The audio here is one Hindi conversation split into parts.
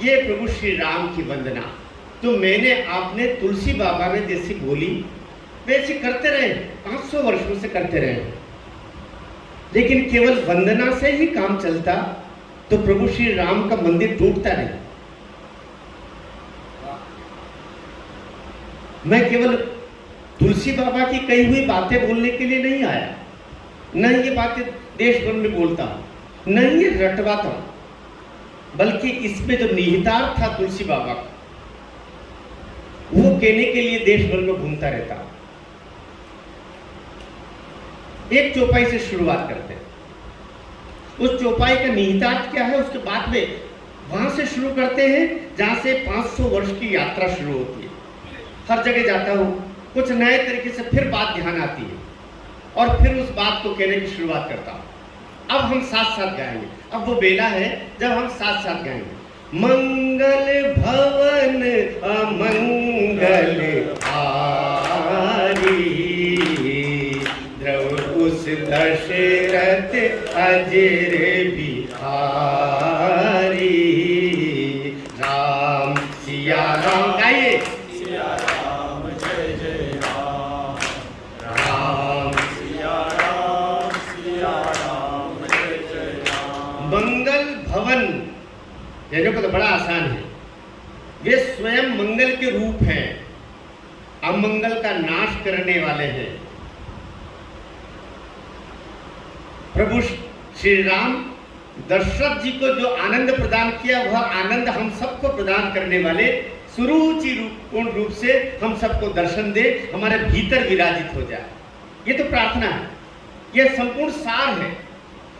ये प्रभु श्री राम की वंदना। तो मैंने आपने तुलसी बाबा ने जैसी बोली वैसे करते रहे, 500 वर्षों से करते रहे, लेकिन केवल वंदना से ही काम चलता तो प्रभु श्री राम का मंदिर टूटता नहीं। मैं केवल तुलसी बाबा की कही हुई बातें बोलने के लिए नहीं आया, न ये बातें देश भर में बोलता हूं, न ये रटवाता हूं, बल्कि इसमें जो निहितार्थ था तुलसी बाबा का वो कहने के लिए देश भर में घूमता रहता हूं। एक चौपाई से शुरुआत करते हैं। उस चौपाई का निहितार्थ क्या है उसके बाद में वहां से शुरू करते हैं जहां से 500 वर्ष की यात्रा शुरू होती है। हर जगह जाता हूं, कुछ नए तरीके से फिर बात ध्यान आती है और फिर उस बात को कहने की शुरुआत करता हूं। अब हम साथ साथ गाएंगे, अब वो बेला है जब हम साथ साथ गाएंगे। मंगल भवन अमंगल हारी, द्रव उस दशरथ अजर बिहारी। राम सिया राम गाइए। मंगल भवन कहने को तो बड़ा आसान है, वे स्वयं मंगल के रूप हैं, अमंगल का नाश करने वाले हैं। प्रभु श्री राम दशरथ जी को जो आनंद प्रदान किया वह आनंद हम सबको प्रदान करने वाले सुरुचि पूर्ण रूप से हम सबको दर्शन दे, हमारे भीतर विराजित हो जाए। ये तो प्रार्थना है, यह संपूर्ण सार है,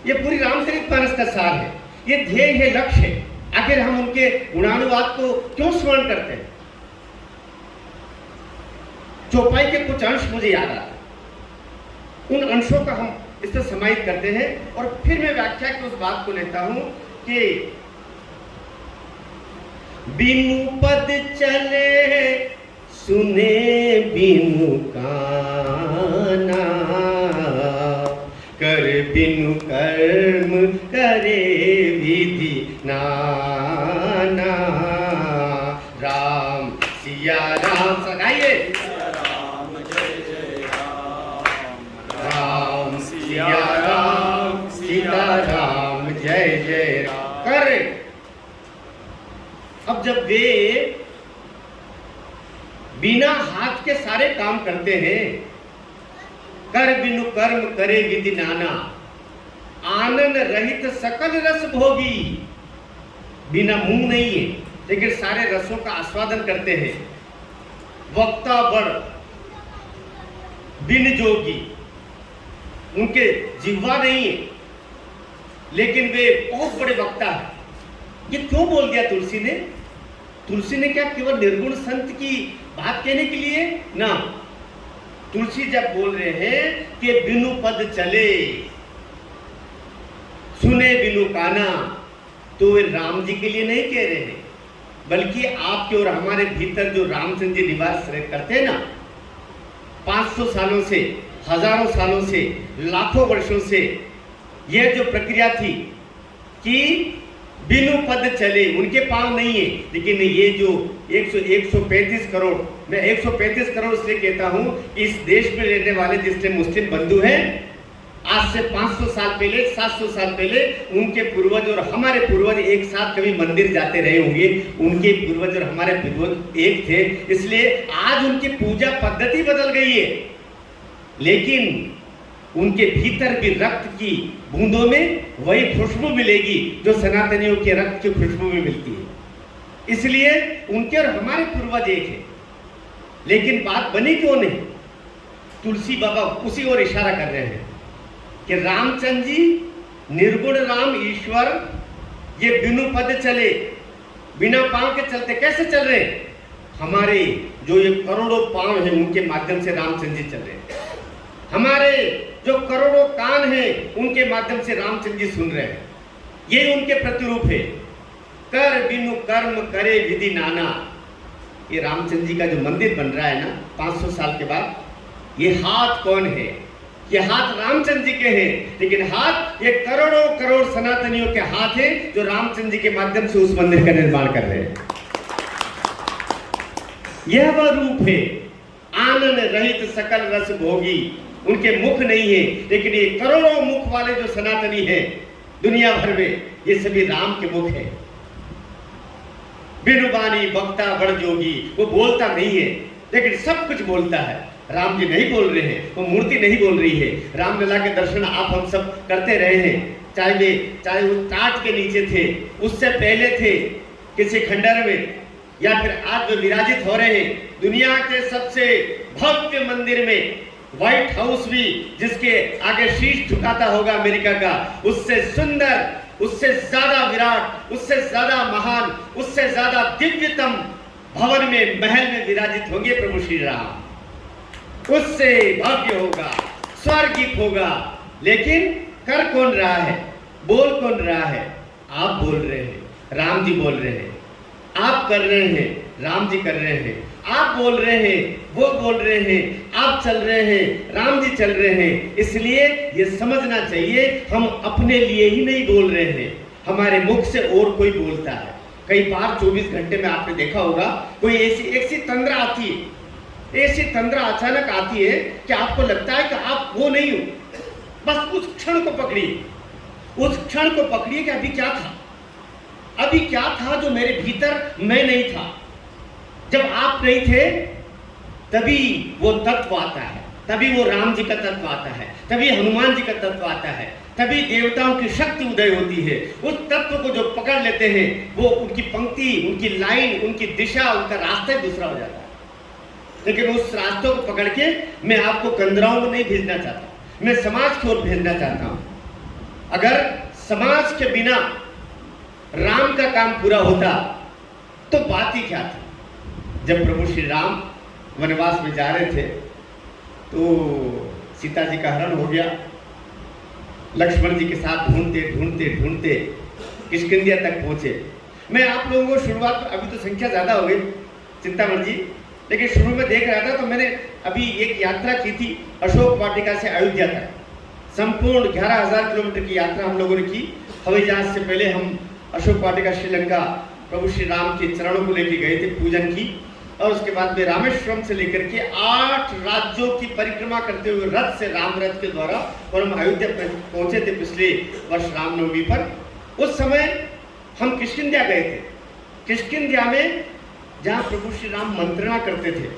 ये पूरी रामचरितमानस का सार है, ये ध्येय है, लक्ष्य है। आखिर हम उनके गुणानुवाद को क्यों स्मरण करते हैं? चौपाई के कुछ अंश मुझे याद आते हैं, उन अंशों का हम इससे समाहित करते हैं और फिर मैं व्याख्या की उस बात को लेता हूं कि बिनु पद चले सुने बिनु काना, कर बिनु कर्म करे विधि नाना। राम सिया राम सगाइए। राम जय जय राम, राम सिया राम, सीता राम जय जय राम। कर अब जब वे बिना हाथ के सारे काम करते हैं, कर बिनु कर्म करे विधि नाना, आनंद रहित सकल रस भोगी। बिना मुंह नहीं है लेकिन सारे रसों का आस्वादन करते हैं। वक्ता बड़ बिन जोगी, उनके जिह्वा नहीं है लेकिन वे बहुत बड़े वक्ता है। ये क्यों बोल दिया तुलसी ने? तुलसी ने क्या केवल निर्गुण संत की बात कहने के लिए ना, तुलसी जब बोल रहे हैं कि बिनु पद चले सुने बिनु काना, तो वे राम जी के लिए नहीं कह रहे हैं, बल्कि आपके और हमारे भीतर जो रामचंद्र जी निवास करते हैं ना, 500 सालों से, हजारों सालों से, लाखों वर्षों से यह जो प्रक्रिया थी कि बिनु पद चले, उनके पांव नहीं है, लेकिन ये जो 135 करोड़, मैं 135 करोड़ इसलिए कहता हूं कि इस देश में रहने वाले जितने मुस्लिम बंधु हैं, आज से 500 साल पहले, 700 साल पहले उनके पूर्वज और हमारे पूर्वज एक साथ कभी मंदिर जाते रहे होंगे। उनके पूर्वज और हमारे पूर्वज एक थे, इसलिए आज उनकी पूजा पद्धति बदल गई है, लेकिन उनके भीतर भी रक्त की बूंदों में वही खुशबू मिलेगी जो सनातनियों के रक्त की खुशबू में मिलती है। इसलिए उनके और हमारे पूर्वज एक है, लेकिन बात बनी क्यों नहीं? तुलसी बाबा उसी ओर इशारा कर रहे हैं कि रामचंद्र जी निर्गुण राम ईश्वर, ये बिनु पद चले, बिना पांव के चलते। कैसे चल रहे? हमारे जो ये करोड़ों पांव हैं उनके माध्यम से रामचंद्र जी चल रहे हैं, हमारे जो करोड़ों कान हैं उनके माध्यम से रामचंद्र जी सुन रहे हैं। ये उनके प्रतिरूप है। कर बिनु कर्म करे विधि नाना। ये रामचंद्र जी का जो मंदिर बन रहा है ना 500 साल के बाद, ये हाथ कौन है? ये हाथ रामचंद्र जी के हैं, लेकिन हाथ ये करोड़ों करोड़ सनातनियों के हाथ हैं जो रामचंद्र जी के माध्यम से उस मंदिर का निर्माण कर रहे हैं। यह वह रूप है, आनंद रहित सकल रस भोगी। उनके मुख नहीं है, लेकिन ये करोड़ों मुख वाले जो सनातनी हैं दुनिया भर में, ये सभी राम के मुख है। बिनु बानी बक्ता बड़ जोगी, वो बोलता नहीं है लेकिन सब कुछ बोलता है। राम जी नहीं बोल रहे हैं, वो मूर्ति नहीं बोल रही है। रामलला के दर्शन आप हम सब करते रहे हैं, चाहे वो टाट के नीचे थे, उससे पहले थे किसी खंडर में, या फिर आज जो विराजित हो रहे हैं दुनिया के सबसे भव्य मंदिर में, व्हाइट हाउस भी जिसके आगे शीश झुकाता होगा अमेरिका का, उससे सुंदर, उससे ज्यादा विराट, उससे ज्यादा महान, उससे ज्यादा दिव्यतम भवन में, महल में विराजित होंगे प्रभु श्री राम। उससे भव्य होगा, स्वर्गिक होगा। लेकिन कर कौन रहा है, बोल कौन रहा है? आप बोल रहे हैं, राम जी बोल रहे हैं। आप कर रहे हैं, राम जी कर रहे हैं। आप बोल रहे हैं, वो बोल रहे हैं। आप चल रहे हैं, राम जी चल रहे हैं। इसलिए ये समझना चाहिए, हम अपने लिए ही नहीं बोल रहे हैं, हमारे मुख से और कोई बोलता है। कई बार 24 घंटे में आपने देखा होगा कोई ऐसी तंद्रा आती है, ऐसी तंद्रा अचानक आती है कि आपको लगता है कि आप वो नहीं हो। बस उस क्षण को पकड़िए, उस क्षण को पकड़िए कि अभी क्या था, अभी क्या था जो मेरे भीतर मैं नहीं था। जब आप नहीं थे तभी वो तत्व आता है, तभी वो राम जी का तत्व आता है, तभी हनुमान जी का तत्व आता है, तभी देवताओं की शक्ति उदय होती है। उस तत्व को जो पकड़ लेते हैं, वो उनकी पंक्ति, उनकी लाइन, उनकी दिशा, उनका रास्ता दूसरा हो जाता है। लेकिन उस रास्तों को पकड़ के मैं आपको कंदराओं में नहीं भेजना चाहता, मैं समाज की ओर भेजना चाहता हूं। अगर समाज के बिना राम का काम पूरा होता तो बात ही क्या थी। जब प्रभु श्री राम वनवास में जा रहे थे तो सीता जी का हरण हो गया। लक्ष्मण जी के साथ ढूंढते ढूंढते ढूंढते किष्किंध्या तक पहुंचे। मैं आप लोगों को शुरुआत, अभी तो संख्या ज्यादा हो गई चिंतामणि जी, लेकिन शुरू में देख रहा था तो मैंने अभी एक यात्रा की थी अशोक वाटिका से अयोध्या तक। संपूर्ण 11,000 किलोमीटर की यात्रा हम लोगों ने की। हवाई जहाज से पहले हम अशोक वाटिका श्रीलंका प्रभु श्री राम के चरणों को लेकर गए थे, पूजन की, और उसके बाद में रामेश्वरम से लेकर के 8 राज्यों की परिक्रमा करते हुए रथ से, राम रथ के द्वारा, और हम अयोध्या पहुंचे थे पिछले वर्ष रामनवमी पर। उस समय हम किष्किंध्या गए थे। किष्किंध्या में जहां प्रभु श्री राम मंत्रणा करते थे,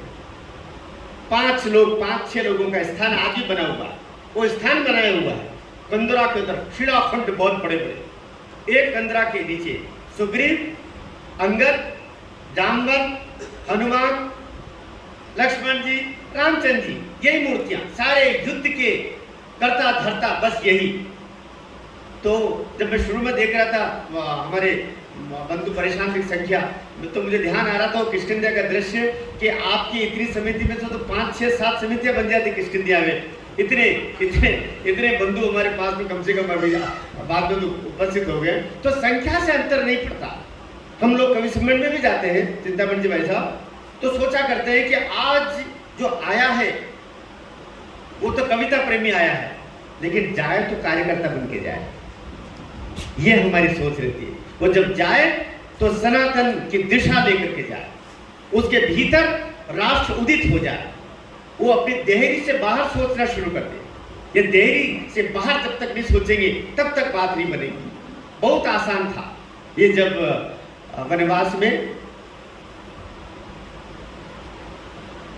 5-6 लोगों का स्थान आगे बना हुआ, वो स्थान बनाया हुआ है कंदरा के उधर, शिलाखंड बहुत बड़े बड़े। एक कंदरा के नीचे सुग्रीव, अंगद, जामवंत, हनुमान, लक्ष्मण जी, रामचंद्र जी, यही मूर्तियां, सारे युद्ध के करता धरता, बस यही। तो जब मैं शुरू में देख रहा था हमारे बंधु परेशान की संख्या, तो मुझे ध्यान आ रहा था किष्किंध्या का दृश्य कि आपकी इतनी समिति में तो 5-6-7 समितियां बन जाती किष्किंध्या में। इतने बंधु हमारे पास में कम से कम अभी बाद में तो उपस्थित हो गए। तो संख्या से अंतर नहीं पड़ता। हम लोग कवि सम्मेलन में भी जाते हैं चिंतामणि जी भाई साहब, तो सोचा करते हैं कि आज जो आया है वो तो कविता प्रेमी आया है, लेकिन जाए तो कार्यकर्ता बन के जाए, ये हमारी सोच रहती है। वो जब जाए तो सनातन की दिशा लेकर के जाए, उसके भीतर राष्ट्र उदित हो जाए, वो अपनी देहरी से बाहर सोचना शुरू कर दे। ये देहरी से बाहर जब तक नहीं सोचेंगे तब तक बात नहीं बनेगी। बहुत आसान था ये। जब वनवास में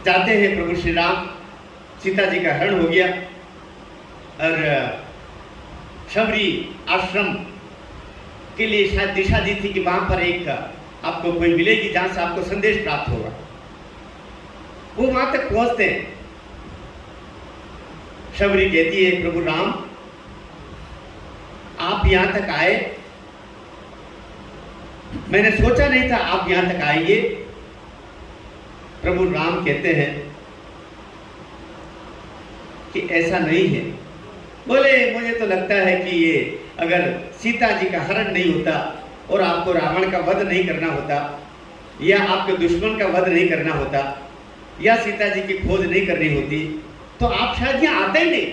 जाते हैं प्रभु श्री राम, सीता जी का हरण हो गया और शबरी आश्रम के लिए शायद दिशा दी थी कि वहां पर एक आपको कोई मिलेगी जहां से आपको संदेश प्राप्त होगा। वो वहां तक पहुंचते हैं। शबरी कहती है प्रभु राम आप यहां तक आए, मैंने सोचा नहीं था आप यहां तक आएंगे। प्रभु राम कहते हैं कि ऐसा नहीं है। बोले मुझे तो लगता है कि ये अगर सीता जी का हरण नहीं होता और आपको रावण का वध नहीं करना होता, या आपके दुश्मन का वध नहीं करना होता, या सीता जी की खोज नहीं करनी होती, तो आप शायद यहाँ आते ही नहीं।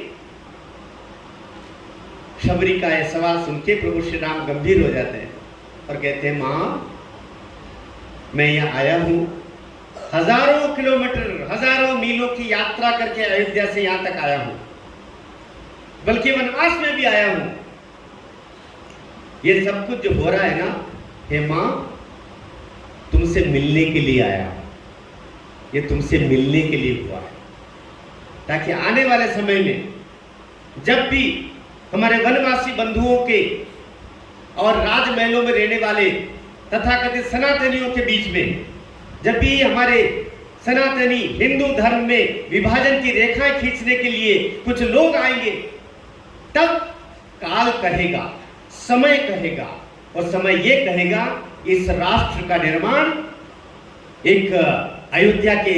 शबरी का यह सवाल सुन के प्रभु श्री राम गंभीर हो जाते हैं और कहते हैं, माँ मैं यहाँ आया हूँ, हजारों किलोमीटर हजारों मीलों की यात्रा करके अयोध्या से यहाँ तक आया हूँ, बल्कि वनवास में भी आया हूँ। ये सब कुछ जो हो रहा है ना, हे माँ तुमसे मिलने के लिए आया हूँ, ये तुमसे मिलने के लिए हुआ है, ताकि आने वाले समय में जब भी हमारे वनवासी बंधुओं के और राजमहलों में रहने वाले तथाकथित सनातनियों के बीच में जब भी हमारे सनातनी हिंदू धर्म में विभाजन की रेखाएं खींचने के लिए कुछ लोग आएंगे, तब काल कहेगा, समय कहेगा, और समय ये कहेगा इस राष्ट्र का निर्माण एक अयोध्या के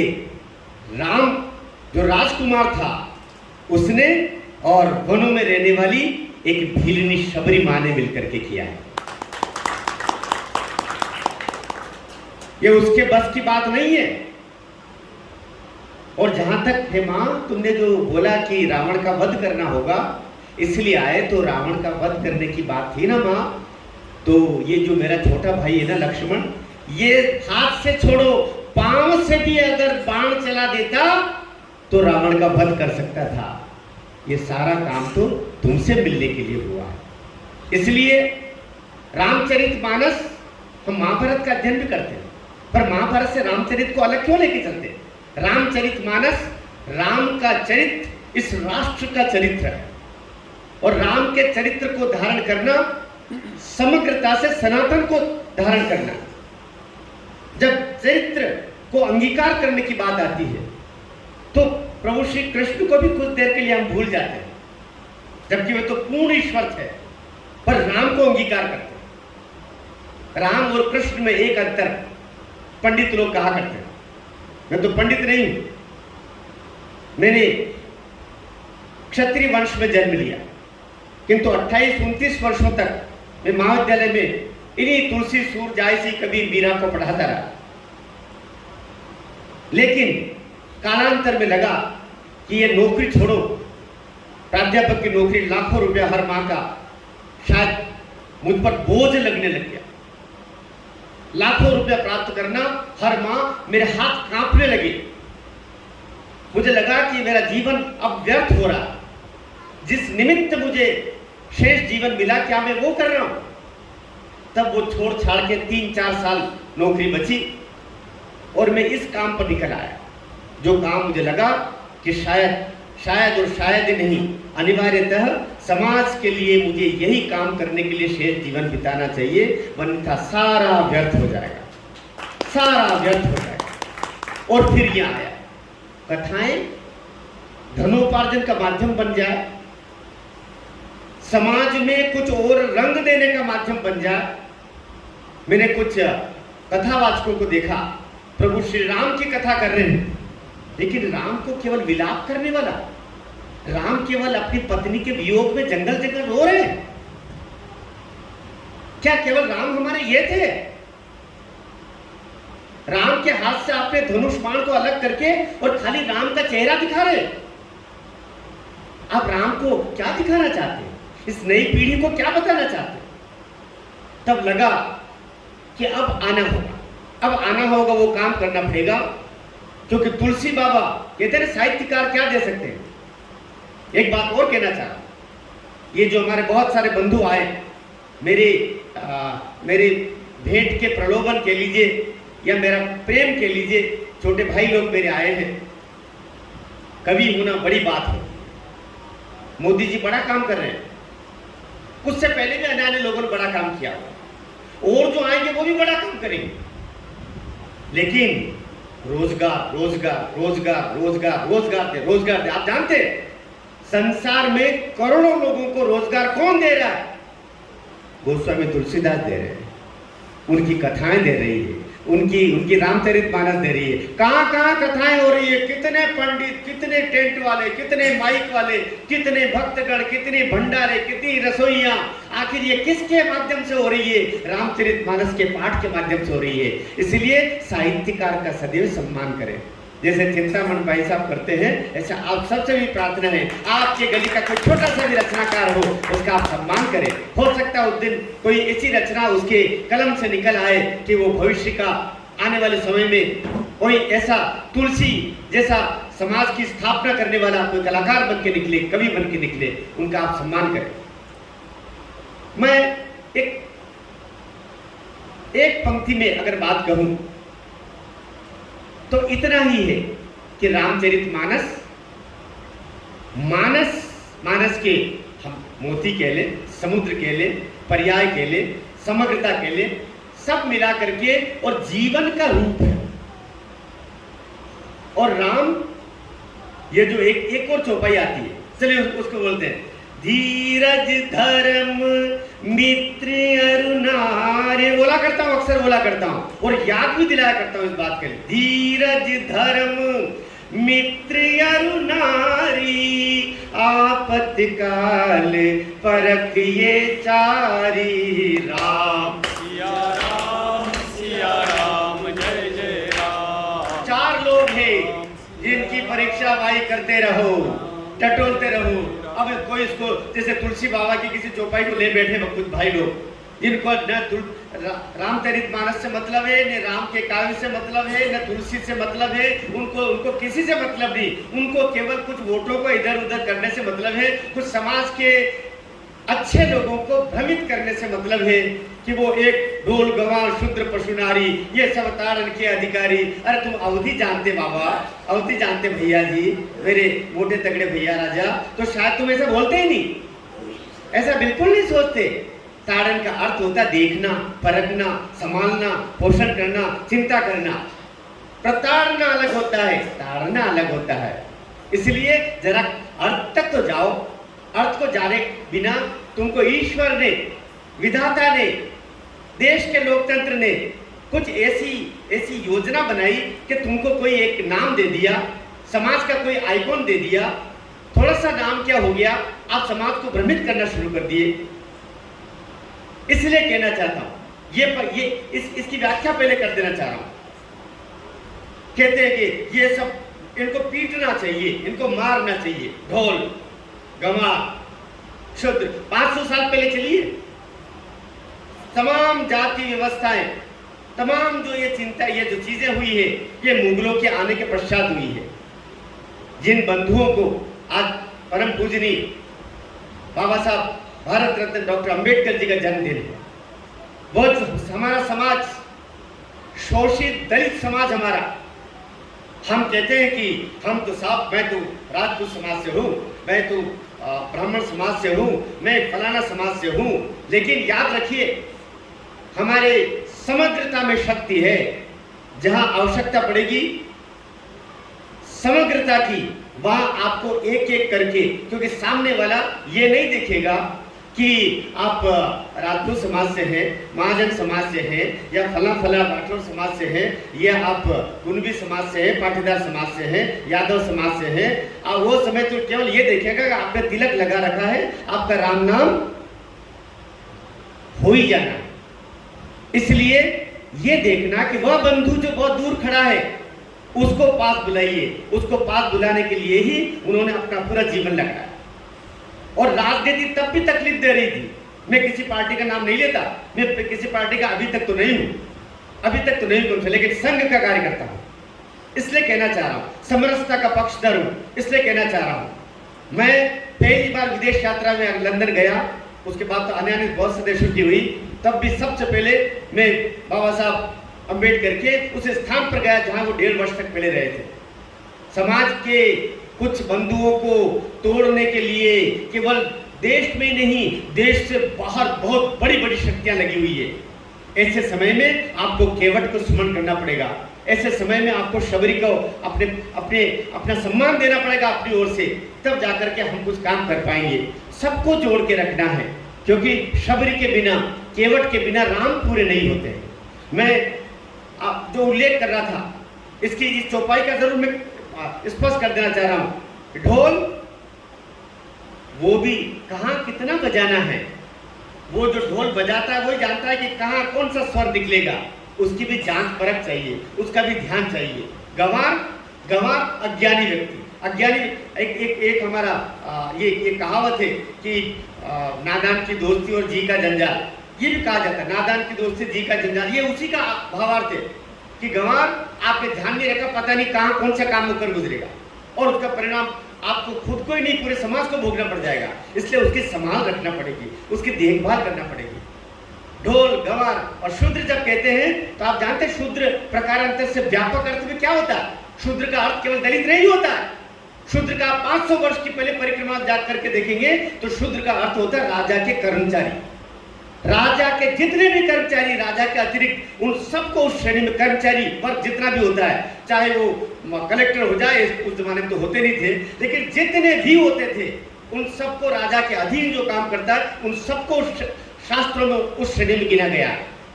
राम जो राजकुमार था उसने और वनों में रहने वाली एक भीलनी शबरी मां ने मिलकर के किया है। ये उसके बस की बात नहीं है। और जहां तक हे मां तुमने जो बोला कि रावण का वध करना होगा इसलिए आए, तो रावण का वध करने की बात थी ना मां, तो ये जो मेरा छोटा भाई है ना लक्ष्मण, ये हाथ से छोड़ो पांव से भी अगर बाण चला देता तो रावण का वध कर सकता था। ये सारा काम तो तुमसे मिलने के लिए हुआ है। इसलिए रामचरितमानस हम महाभारत का अध्ययन भी करते हैं, पर महाभारत से रामचरित को अलग क्यों लेके चलते हैं? रामचरितमानस राम का चरित्र इस राष्ट्र का चरित्र है, और राम के चरित्र को धारण करना समग्रता से सनातन को धारण करना। जब चरित्र को अंगीकार करने की बात आती है तो प्रभु श्री कृष्ण को भी कुछ देर के लिए हम भूल जाते हैं, जबकि वे तो पूर्ण ईश्वर थे, पर राम को अंगीकार करते हैं। राम और कृष्ण में एक अंतर पंडित लोग कहा करते हैं। मैं तो पंडित नहीं हूं, मैंने क्षत्रिय वंश में जन्म लिया, किंतु 28-29 वर्षों तक मैं महाविद्यालय में इन्हीं तुलसी, सूर, जायसी, कबीर, मीरा को पढ़ाता रहा। लेकिन कालांतर में लगा कि ये नौकरी छोड़ो, प्राध्यापक की नौकरी लाखों रुपया हर माह का, शायद मुझ पर बोझ लगने लग गया। लाखों रुपया प्राप्त करना हर माह, मेरे हाथ कांपने लगे। मुझे लगा कि मेरा जीवन अब व्यर्थ हो रहा, जिस निमित्त मुझे शेष जीवन मिला क्या मैं वो कर रहा हूं? तब वो छोड़ छाड़ के 3-4 साल नौकरी बची और मैं इस काम पर निकल आया, जो काम मुझे लगा कि शायद और शायद ही नहीं, अनिवार्यतः समाज के लिए मुझे यही काम करने के लिए शेष जीवन बिताना चाहिए, वरना सारा व्यर्थ हो जाएगा, सारा व्यर्थ हो जाएगा। और फिर यहां आया, कथाएं धनोपार्जन का माध्यम बन जाए, समाज में कुछ और रंग देने का माध्यम बन जाए। मैंने कुछ कथावाचकों को देखा, प्रभु श्री राम की कथा कर रहे हैं, लेकिन राम को केवल विलाप करने वाला, राम केवल अपनी पत्नी के वियोग में जंगल जंगल रो रहे हैं। क्या केवल राम हमारे ये थे? राम के हाथ से आपने धनुष बाण को अलग करके और खाली राम का चेहरा दिखा रहे। आप राम को क्या दिखाना चाहते हैं? इस नई पीढ़ी को क्या बताना चाहते हैं? तब लगा कि अब आना होगा, अब आना होगा, वो काम करना पड़ेगा, क्योंकि तुलसी बाबा कहते हैं साहित्यकार क्या दे सकते हैं। एक बात और कहना चाहता, ये जो हमारे बहुत सारे बंधु आए, मेरे भेंट के प्रलोभन के लीजिए या मेरा प्रेम के लीजिए, छोटे भाई लोग मेरे आए हैं। कवि होना बड़ी बात है। मोदी जी बड़ा काम कर रहे हैं, उससे पहले भी अन्य लोगों ने बड़ा काम किया, और जो आएंगे वो भी बड़ा काम करेंगे। लेकिन रोजगार रोजगार रोजगार रोजगार रोजगार दे, रोजगार दे। आप जानते हैं संसार में करोड़ों लोगों को रोजगार कौन दे रहा है? गोस्वामी तुलसीदास दे रहे हैं, उनकी कथाएं दे रही है, उनकी रामचरितमानस दे रही है। कहां कहां कथाएं हो रही है, कितने पंडित, कितने टेंट वाले, कितने माइक वाले, कितने भक्तगण, कितने भंडारे, कितनी रसोइयां, आखिर ये किसके माध्यम से हो रही है? रामचरितमानस के पाठ के माध्यम से हो रही है। इसलिए साहित्यकार का सदैव सम्मान करें, जैसे चिंतामण भाई साहब करते हैं, ऐसा आप सबसे भी प्रार्थना है, आपके गली का कोई छोटा सा भी रचनाकार हो, उसका आप सम्मान करें। हो सकता है उस दिन कोई ऐसी रचना उसके कलम से निकल आए कि वो भविष्य का आने वाले समय में कोई ऐसा तुलसी जैसा समाज की स्थापना करने वाला कोई कलाकार बन के निकले, कवि बन के निकले, उनका आप सम्मान करें। मैं एक पंक्ति में अगर बात कहूं तो इतना ही है कि रामचरितमानस मानस के हम मोती कह ले, समुद्र कह ले, पर्याय कह ले, समग्रता कह ले, सब मिला करके और जीवन का रूप है। और राम, ये जो एक और चौपाई आती है, चलिए उसको बोलते हैं, धीरज धर्म मित्र अरुणारे, बोला करता हूं, अक्सर बोला करता हूं और याद भी दिलाया करता हूं इस बात के लिए। धीरज धर्म मित्र अरुणारी, आपत्काल परख ये चारी। राम सिया राम जय जय राम। चार लोग हैं जिनकी परीक्षा भाई करते रहो, टटोलते रहो। अब कोई इसको जैसे तुलसी बाबा की किसी चौपाई को ले बैठे कुछ भाई लोग, जिनको न रामचरितमानस से मतलब है, न राम के काव्य से मतलब है, न तुलसी से मतलब है, उनको किसी से मतलब नहीं, उनको केवल कुछ वोटों को इधर उधर करने से मतलब है, कुछ समाज के अच्छे लोगों को भ्रमित करने से मतलब है कि वो एक ढोल गवार शूद्र पशु नारी, ये सब तारण के अधिकारी। अरे तुम अवधि जानते बाबा, अवधि जानते भैया जी, मेरे मोटे तगड़े भैया राजा, तो शायद तुम ऐसा बोलते ही नहीं, ऐसा बिल्कुल नहीं सोचते। तारण का अर्थ होता है देखना, परखना, संभालना, पोषण करना, चिंता करना। प्रताड़ना अलग होता है, ताड़ना अलग होता है। इसलिए जरा अर्थ तक तो जाओ। अर्थ को जाने बिना तुमको ईश्वर ने, विधाता ने, देश के लोकतंत्र ने कुछ ऐसी योजना बनाई कि तुमको कोई एक नाम दे दिया, समाज का कोई आइकॉन दे दिया, थोड़ा सा नाम क्या हो गया, आप समाज को भ्रमित करना शुरू कर दिए। इसलिए कहना चाहता हूं, इसकी व्याख्या पहले कर देना चाह रहा हूं। कहते हैं कि ये सब इनको पीटना चाहिए, इनको मारना चाहिए, ढोल गवा शुद्र। 500 साल पहले चलिए, तमाम जाति व्यवस्थाएं, तमाम जो ये चिंता, ये जो चीजें हुई है, ये मुगलों के आने के पश्चात हुई है। जिन बंधुओं को आज परम पूजनीय बाबा साहब भारत रत्न डॉक्टर अंबेडकर जी का जन्मदिन है, बहुत हमारा समाज शोषित दलित समाज हमारा, हम कहते हैं कि हम तो साहब, मैं तो राजपूत समाज से हूँ, मैं तो ब्राह्मण समाज से हूँ, मैं फलाना समाज से हूँ, लेकिन याद रखिए हमारे समग्रता में शक्ति है। जहाँ आवश्यकता पड़ेगी समग्रता की, वहाँ आपको एक एक करके, क्योंकि सामने वाला ये नहीं देखेगा कि आप राजपूत समाज से हैं, महाजन समाज से हैं, या फला राठौर समाज से हैं, या आप कुनबी समाज से हैं, पाटीदार समाज से हैं, यादव समाज से हैं। और वो समय तो केवल ये देखेगा कि आपने तिलक लगा रखा है, आपका राम नाम हो ही जाना। इसलिए ये देखना कि वह बंधु जो बहुत दूर खड़ा है, उसको पास बुलाइए। उसको पास बुलाने के लिए ही उन्होंने अपना पूरा जीवन लगाया। और राजनीति तब भी तकलीफ दे रही थी। मैं किसी पार्टी का नाम नहीं लेता, मैं किसी पार्टी का अभी तक तो नहीं हूं, लेकिन संघ का कार्य करता हूं, इसलिए कहना चाह रहा हूं। समरसता का पक्षधर हूं, इसलिए कहना चाह रहा हूं। मैं पहली बार विदेश यात्रा में लंदन गया, उसके बाद तो अन्य बहुत से देशों की हुई, तब भी सबसे पहले मैं बाबा साहब अम्बेडकर के उस स्थान पर गया जहां वो 1.5 वर्ष तक पहले रहे थे। समाज के कुछ बंधुओं को तोड़ने के लिए केवल देश में नहीं, देश से बाहर बहुत बड़ी बड़ी शक्तियां लगी हुई है। ऐसे समय में आपको केवट को स्मरण करना पड़ेगा। ऐसे समय में आपको शबरी को अपना सम्मान देना पड़ेगा अपनी ओर से, तब जाकर के हम कुछ काम कर पाएंगे। सबको जोड़ के रखना है, क्योंकि शबरी के बिना, केवट के बिना राम पूरे नहीं होते। मैं जो उल्लेख कर रहा था, इसकी इस चौपाई का जरूर मैं स्पष्ट कर देना चाह रहा हूं। ढोल वो भी कहां कितना बजाना है, वो जो ढोल बजाता है वही जानता है कि कहां कौन सा स्वर निकलेगा। उसकी भी जांच परख चाहिए, उसका भी ध्यान चाहिए। गवार गंवार अज्ञानी व्यक्ति, अज्ञानी एक हमारा ये कहावत है कि नादान की दोस्ती और जी का जंजाल, ये भी कहा जाता है, नादान की दोस्ती जी का जंजाल, ये उसी का भावार्थ है कि गंवार आपने ध्यान नहीं रखा, पता नहीं कहाँ कौन सा काम होकर गुजरेगा और उसका परिणाम आपको खुद को ही नहीं पूरे समाज को भोगना पड़ जाएगा। इसलिए उसकी संभाल रखना पड़ेगी, उसकी देखभाल करना पड़ेगी। ढोल, गंवार और शूद्र जब कहते हैं तो आप जानते हैं शूद्र प्रकारांतर से व्यापक अर्थ में क्या होता है। शूद्र का अर्थ केवल दलित नहीं होता है। शूद्र का 500 वर्ष की पहले परिक्रमा जा करके देखेंगे तो शूद्र का अर्थ होता है राजा के कर्मचारी। राजा के जितने भी कर्मचारी, राजा के अतिरिक्त उन सबको उस श्रेणी में कर्मचारी वर्ग जितना भी होता है, चाहे वो कलेक्टर हो जाए, उस जमाने में तो होते नहीं थे, लेकिन जितने भी होते थे उन सबको राजा के अधीन जो काम करता है उन सबको शास्त्रों में उस श्रेणी में गिना गया।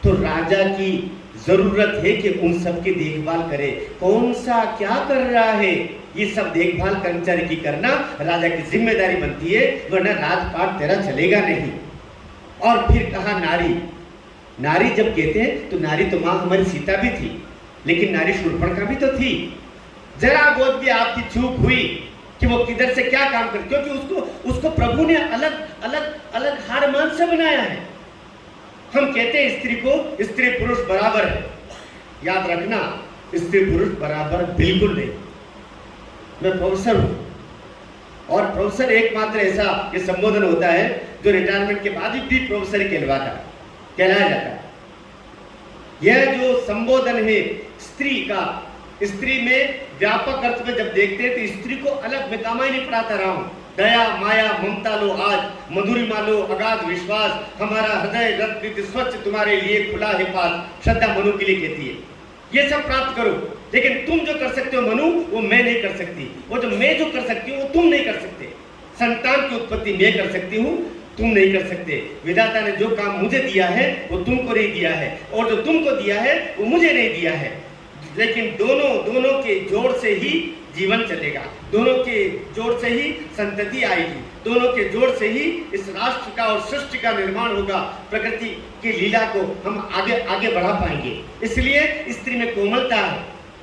तो राजा की जरूरत है कि उन सबकी देखभाल करे, कौन सा क्या कर रहा है, ये सब देखभाल कर्मचारी की करना राजा की जिम्मेदारी बनती है, वरना राजपाट तेरा चलेगा नहीं। और फिर कहा नारी, नारी जब कहते हैं तो नारी तो मां हमारी सीता भी थी, लेकिन नारी शूर्पणखा भी तो थी। जरा बहुत भी आपकी चूक हुई कि वो किधर से क्या काम कर, क्योंकि उसको प्रभु ने अलग अलग अलग हार मान से बनाया है। हम कहते हैं स्त्री को स्त्री पुरुष बराबर है, याद रखना स्त्री पुरुष बराबर बिल्कुल नहीं। मैं प्रोफेसर हूं और प्रोफेसर एकमात्र ऐसा ये संबोधन होता है जो रिटायरमेंट के बाद भी प्रोफेसर कहलाया जाता है। यह जो संबोधन है स्त्री का, स्त्री में व्यापक अर्थ में जब देखते हैं तो स्त्री को अलग मैं कामा ही नहीं पढ़ाता रहा हूं। दया, माया, ममता लो आज, मधुरिमा लो अगाध विश्वास, हमारा हृदय रत्न स्वच्छ तुम्हारे लिए खुला है पास, श्रद्धा मनु के लिए कहती है। ये सब प्राप्त करो, लेकिन तुम जो कर सकते हो मनु वो मैं नहीं कर सकती, वो जो मैं जो कर सकती हूँ वो तुम नहीं कर सकते। संतान की उत्पत्ति मैं कर सकती हूँ, तुम नहीं कर सकते। विधाता ने जो काम मुझे दिया है वो तुमको नहीं दिया है, और जो तुमको दिया है वो मुझे नहीं दिया है। लेकिन दोनों के जोड़ से ही जीवन चलेगा, दोनों के जोड़ से ही संतति आएगी, दोनों के जोड़ से ही इस राष्ट्र का और सृष्टि का निर्माण होगा। प्रकृति की लीला को हम आगे बढ़ा पाएंगे। इसलिए स्त्री में कोमलता है,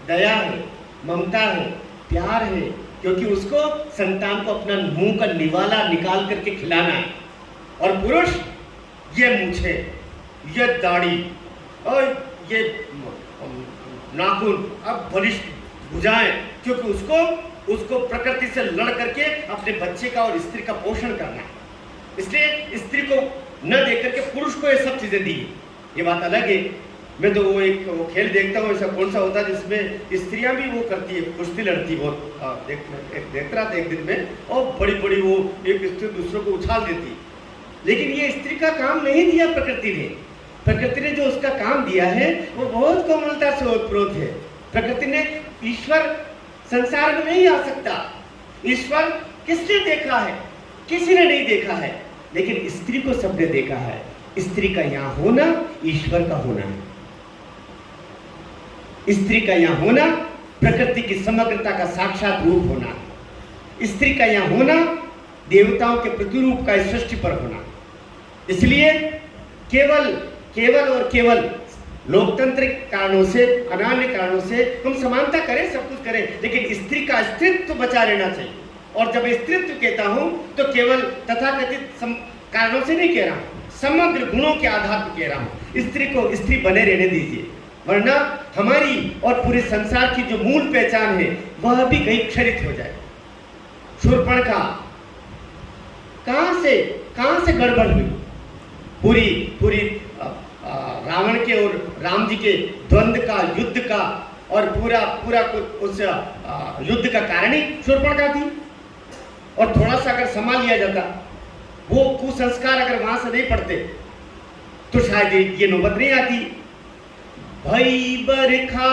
दया है, ममता है, प्यार है, क्योंकि उसको संतान को अपना मुंह का निवाला निकाल करके खिलाना है। और पुरुष ये मूछे, ये दाढ़ी और ये नाखून, अब बलिष्ठ भुजाएं, क्योंकि उसको प्रकृति से लड़ करके अपने बच्चे का और स्त्री का पोषण करना है। इसलिए स्त्री को न देख करके पुरुष को ये सब चीजें दी। ये बात अलग है। मैं तो वो खेल देखता हूँ, ऐसा कौन सा होता है जिसमें स्त्रियां भी वो करती है, कुश्ती लड़ती बहुत, देख रहा था एक दिन में, और बड़ी बड़ी वो एक स्त्री दूसरों को उछाल देती। लेकिन ये स्त्री का काम नहीं दिया प्रकृति ने। प्रकृति ने जो उसका काम दिया है वो बहुत कोमलता से ओतप्रोत है। प्रकृति ने, ईश्वर संसार में नहीं आ सकता। ईश्वर किसने देखा है? किसी ने नहीं देखा है, लेकिन स्त्री को सबने देखा है। स्त्री का यहाँ होना ईश्वर का होना है। स्त्री का यहाँ होना प्रकृति की समग्रता का साक्षात रूप होना है। स्त्री का यहाँ होना देवताओं के प्रतिरूप का सृष्टि पर होना। इसलिए केवल लोकतांत्रिक कारणों से, अनान्य कारणों से हम समानता करें, सब कुछ करें, लेकिन स्त्री का अस्तित्व बचा रहना चाहिए। और जब अस्तित्व कहता हूं तो केवल तथाकथित कारणों से नहीं कह रहा हूं, समग्र गुणों के आधार पर कह रहा हूं। स्त्री को स्त्री बने रहने दीजिए, वरना हमारी और पूरे संसार की जो मूल पहचान है वह भी कहीं क्षरित हो जाए। शूर्पणखा कहां से गड़बड़ हुई? पूरी रावण के और राम जी के द्वंद्व का, युद्ध का, और पूरा उस युद्ध का कारण ही शूर्पणखा थी। और थोड़ा सा अगर संभाल लिया जाता, वो कुसंस्कार अगर वहां से नहीं पड़ते तो शायद ये नौबत नहीं आती। भई बरखा,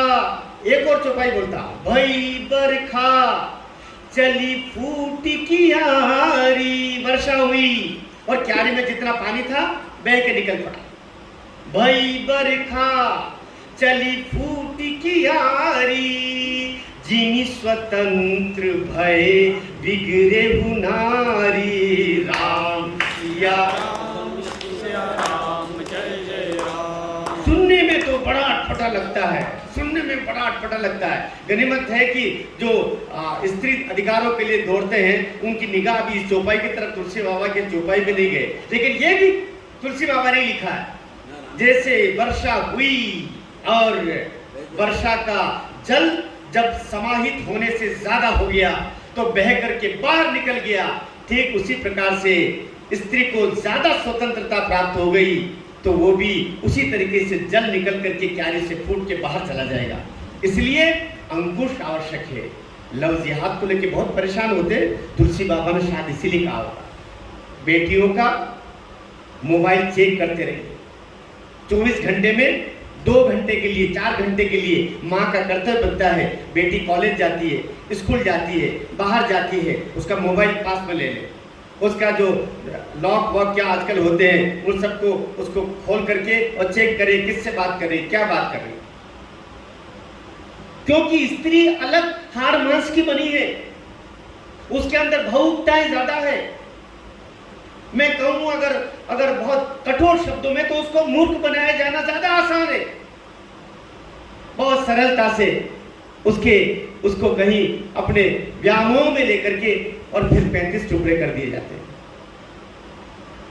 एक और चौपाई बोलता, भई बरखा चली फूटी कियारी, वर्षा हुई और क्यारी में जितना पानी था बह के निकल पड़ा। भई बरखा चली फूटी कियारी, जिनी स्वतंत्र भय बिगड़े नारी। राम सिया राम, जय जय राम। सुनने में तो बड़ा अटपटा अटपटा लगता है, सुनने में बड़ा अटपटा लगता है। गनीमत है कि जो स्त्री अधिकारों के लिए दौड़ते हैं उनकी निगाह भी इस चौपाई की तरफ, तुलसी बाबा के चौपाई पे नहीं गए। लेकिन ये भी तुलसी बाबा ने लिखा है, जैसे वर्षा हुई और वर्षा का जल जब समाहित होने से ज्यादा हो गया तो बह करके बाहर निकल गया, ठीक उसी प्रकार से स्त्री को ज्यादा स्वतंत्रता प्राप्त हो गई तो वो भी उसी तरीके से जल निकल करके क्यारी से फूट के बाहर चला जाएगा। इसलिए अंकुश आवश्यक है। लव जिहाद को लेके बहुत परेशान होते, तुलसी बाबा ने शायद इसीलिए कहा होगा, बेटियों का मोबाइल चेक करते रहिए। 24 घंटे में 2 घंटे के लिए, 4 घंटे के लिए माँ का कर्तव्य बनता है। बेटी कॉलेज जाती है, स्कूल जाती है, बाहर जाती है, उसका मोबाइल पास में ले ले, उसका जो लॉक वॉक क्या आजकल होते हैं उन सबको उसको खोल करके और चेक करे किससे बात कर रही, क्या बात कर रही। क्योंकि स्त्री अलग हाड़ मांस की बनी है, उसके अंदर भावुकताएं ज्यादा है। मैं कहूं अगर बहुत कठोर शब्दों में तो उसको मूर्ख बनाया जाना ज्यादा आसान है। बहुत सरलता से उसको कहीं अपने व्यामों में लेकर के और फिर 35 टुकड़े कर दिए जाते हैं,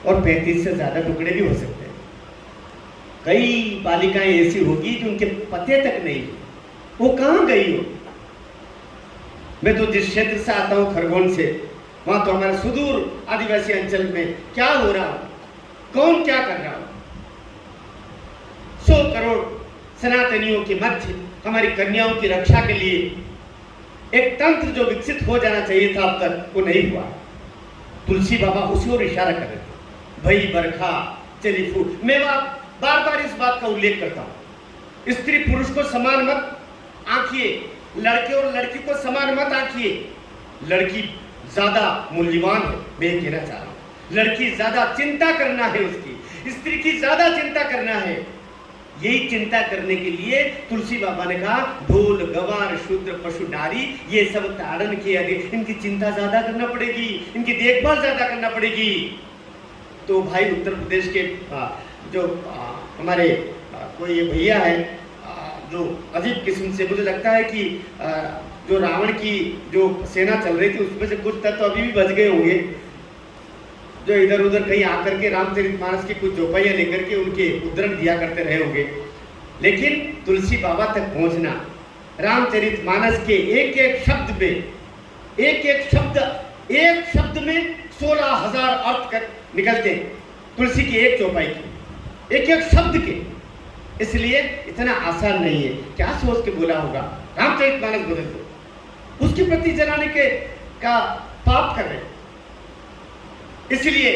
और 35 से ज्यादा टुकड़े भी हो सकते हैं। कई बालिकाएं ऐसी होगी जो उनके पते तक नहीं, वो कहां गई हो। मैं तो जिस क्षेत्र से आता हूं खरगोन से, वहां तो हमारे सुदूर आदिवासी अंचल में क्या हो रहा हो, कौन क्या कर रहा हो। 100 करोड़ सनातनियों के मध्य हमारी कन्याओं की रक्षा के लिए एक तंत्र जो विकसित हो जाना चाहिए था अब तक, वो नहीं हुआ। तुलसी बाबा उसी ओर इशारा कर रहे थे, भई बरखा चली फूट। मैं बार बार इस बात का उल्लेख करता हूं, स्त्री पुरुष को समान मत आंकिए, लड़के और लड़की को समान मत आंकिए। लड़की ज्यादा मूल्यवान है, मैं कहना चाह रहा हूं। लड़की ज्यादा चिंता करना है, उसकी स्त्री की ज्यादा चिंता करना है। यही चिंता करने के लिए तुलसी बाबा ने कहा, ढोल गवार शूद्र पशु नारी ये सब ताड़न किया गया, इनकी चिंता ज्यादा करना पड़ेगी, इनकी देखभाल ज्यादा करना पड़ेगी। तो भाई उत्तर प्रदेश के जो हमारे कोई ये भैया है जो अजीब किस्म से, मुझे लगता है कि जो रावण की जो सेना चल रही थी उसमें से कुछ तत्व अभी भी बच गए होंगे, जो इधर उधर कहीं आकर के रामचरितमानस की कुछ चौपाइयां लेकर के उनके उद्धरण दिया करते रहे होंगे। लेकिन तुलसी बाबा तक पहुंचना, रामचरितमानस के एक एक शब्द में, एक शब्द में 16,000 अर्थ निकलते तुलसी की एक चौपाई के, एक शब्द के। इसलिए इतना आसान नहीं है। क्या सोच के बोला होगा, रामचरितमानस बदल दो, उसके प्रति जलाने के का पाप कर रहे। इसलिए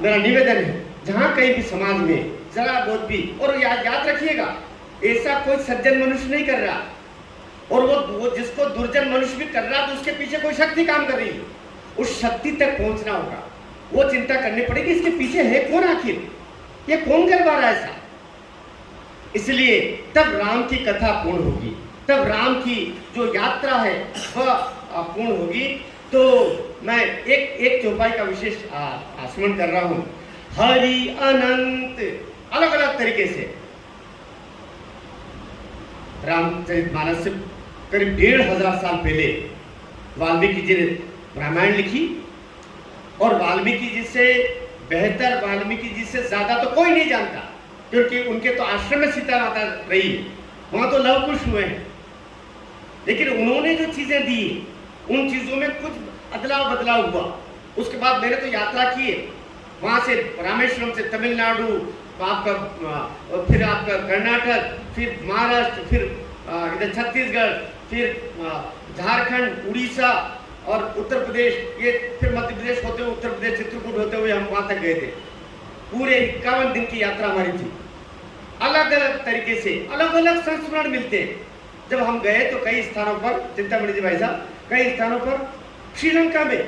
मेरा निवेदन है, जहां कहीं भी समाज में जरा बहुत भी, और याद रखिएगा, ऐसा कोई सज्जन मनुष्य नहीं कर रहा, और वो जिसको दुर्जन मनुष्य भी कर रहा तो उसके पीछे कोई शक्ति काम कर रही है। उस शक्ति तक पहुंचना होगा, वो चिंता करनी पड़ेगी इसके पीछे है कौन, आखिर ये कौन करवा रहा है ऐसा। इसलिए तब राम की कथा पूर्ण होगी, तब राम की जो यात्रा है वह पूर्ण होगी। तो मैं एक चौपाई का विशेष स्मरण कर रहा हूं, हरि अनंत, अलग अलग तरीके से रामचरितमानस से करीब 1500 साल पहले वाल्मीकि जी ने रामायण लिखी, और वाल्मीकि जी से बेहतर, वाल्मीकि जी से ज्यादा तो कोई नहीं जानता, क्योंकि उनके तो आश्रम में सीता माता रही है, वहां तो लव कुश हुए हैं। लेकिन उन्होंने जो चीजें दी उन चीजों में कुछ अदलाव बदलाव हुआ। उसके बाद मैंने तो यात्रा की है, वहां से रामेश्वरम से तमिलनाडु, आपका फिर आपका कर्नाटक, फिर महाराष्ट्र, फिर इधर छत्तीसगढ़, फिर झारखंड, उड़ीसा और उत्तर प्रदेश, ये फिर मध्य प्रदेश होते हुए उत्तर प्रदेश चित्रकूट होते हुए हम वहां तक गए थे। पूरे 51 दिन की यात्रा हमारी थी। अलग अलग तरीके से अलग अलग संस्मरण मिलते हैं। जब हम गए तो कई स्थानों पर, चिंतामणि जी भाई साहब, कई स्थानों पर श्रीलंका में,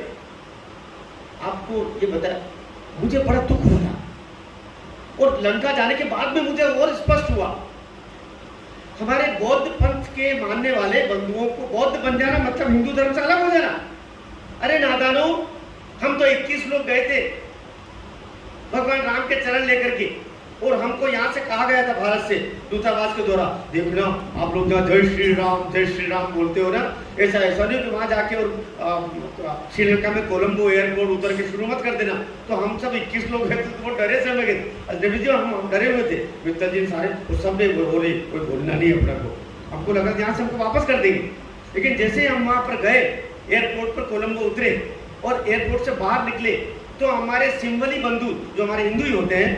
आपको ये बताया, मुझे बड़ा दुख हुआ, और लंका जाने के बाद में मुझे और स्पष्ट हुआ, हमारे बौद्ध पंथ के मानने वाले बंधुओं को बौद्ध बन जाना मतलब हिंदू धर्म से अलग हो जाना। अरे नादानो, हम तो 21 लोग गए थे भगवान राम के चरण लेकर के, और हमको यहाँ से कहा गया था भारत से दूतावास के द्वारा, देखना आप लोग जहाँ जय श्री राम बोलते हो ना, ऐसा नहीं कि वहाँ जाके और श्रीलंका में कोलंबो एयरपोर्ट उतर के शुरू मत कर देना। तो हम सब 21 लोग हैं तो वो डरे से गए, अजनबी जी हम डरे हुए थे, मित्तर जी सारे उस सब ने बोले कोई बोलना नहीं अपना को, हमको लगा यहाँ से हमको वापस कर देंगे। लेकिन जैसे हम वहाँ पर गए, एयरपोर्ट पर कोलंबो उतरे और एयरपोर्ट से बाहर निकले, तो हमारे सिंबली बंधु जो हमारे हिंदू ही होते हैं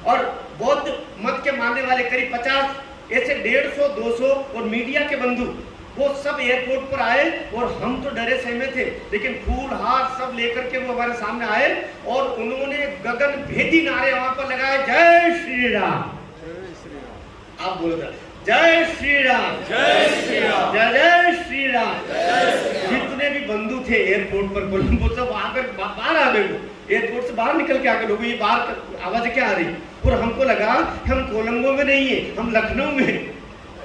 और बौद्ध मत के मानने वाले करीब 50 ऐसे 150 200 और मीडिया के बंधु, वो सब एयरपोर्ट पर आए और हम तो डरे सहमे थे, लेकिन फूल हार सब लेकर के वो हमारे सामने आए और उन्होंने गगन भेदी नारे वहां पर लगाए, जय श्री राम। आप बोलो जय श्री राम, जय श्री राम, जय जय श्री राम। जितने भी बंधु थे एयरपोर्ट पर कोलंबो सब आकर बाहर आ गए, एयरपोर्ट से बाहर निकल के आ गए लोग, ये बाहर आवाज क्या आ रही, और हमको लगा हम कोलंबो में नहीं है, हम लखनऊ में।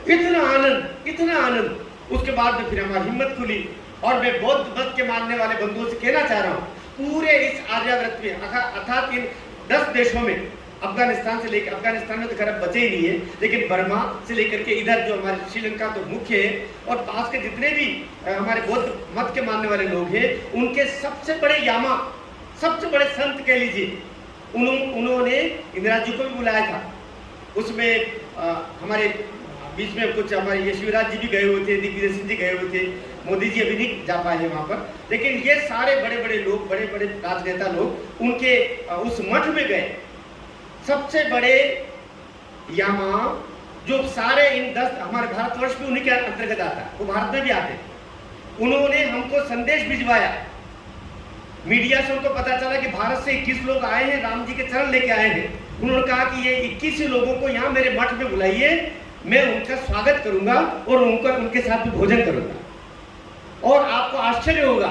इतना आनंद, इतना आनंद। उसके बाद में फिर हमारी हिम्मत खुली और मैं बौद्ध मत के मानने वाले बंधुओं से कहना चाह रहा हूँ, पूरे इस आर्यावर्त में अर्थात इन 10 देशों में, अफगानिस्तान से लेकर, अफगानिस्तान में तो खैर बचे ही नहीं है, लेकिन बर्मा से लेकर के इधर जो हमारे श्रीलंका तो मुख्य है, और पास के जितने भी हमारे बौद्ध मत के मानने वाले लोग हैं, उनके सबसे बड़े यामा, सबसे बड़े संत कह लीजिए, उन्होंने इंदिरा जी को भी बुलाया था। उसमें हमारे बीच में कुछ हमारे यशविराज जी भी गए हुए थे, दिग्विजय सिंह जी गए हुए थे, मोदी जी अभी नहीं जा पाए हैं वहाँ पर, लेकिन ये सारे बड़े बड़े लोग, बड़े बड़े राजनेता लोग उनके उस मठ में गए। सबसे बड़े यामा जो सारे इन 10 हमारे भारतवर्ष में उन्हीं के अंतर्गत आता है, वो भारत में भी आते हैं। उन्होंने हमको संदेश भिजवाया, मीडिया से उनको पता चला कि भारत से 21 लोग आए हैं, राम जी के चरण लेके आए हैं। उन्होंने कहा कि ये 21 लोगों को यहाँ मेरे मठ में बुलाइए, मैं उनका स्वागत करूंगा और उनके साथ में भोजन करूंगा। और आपको आश्चर्य होगा,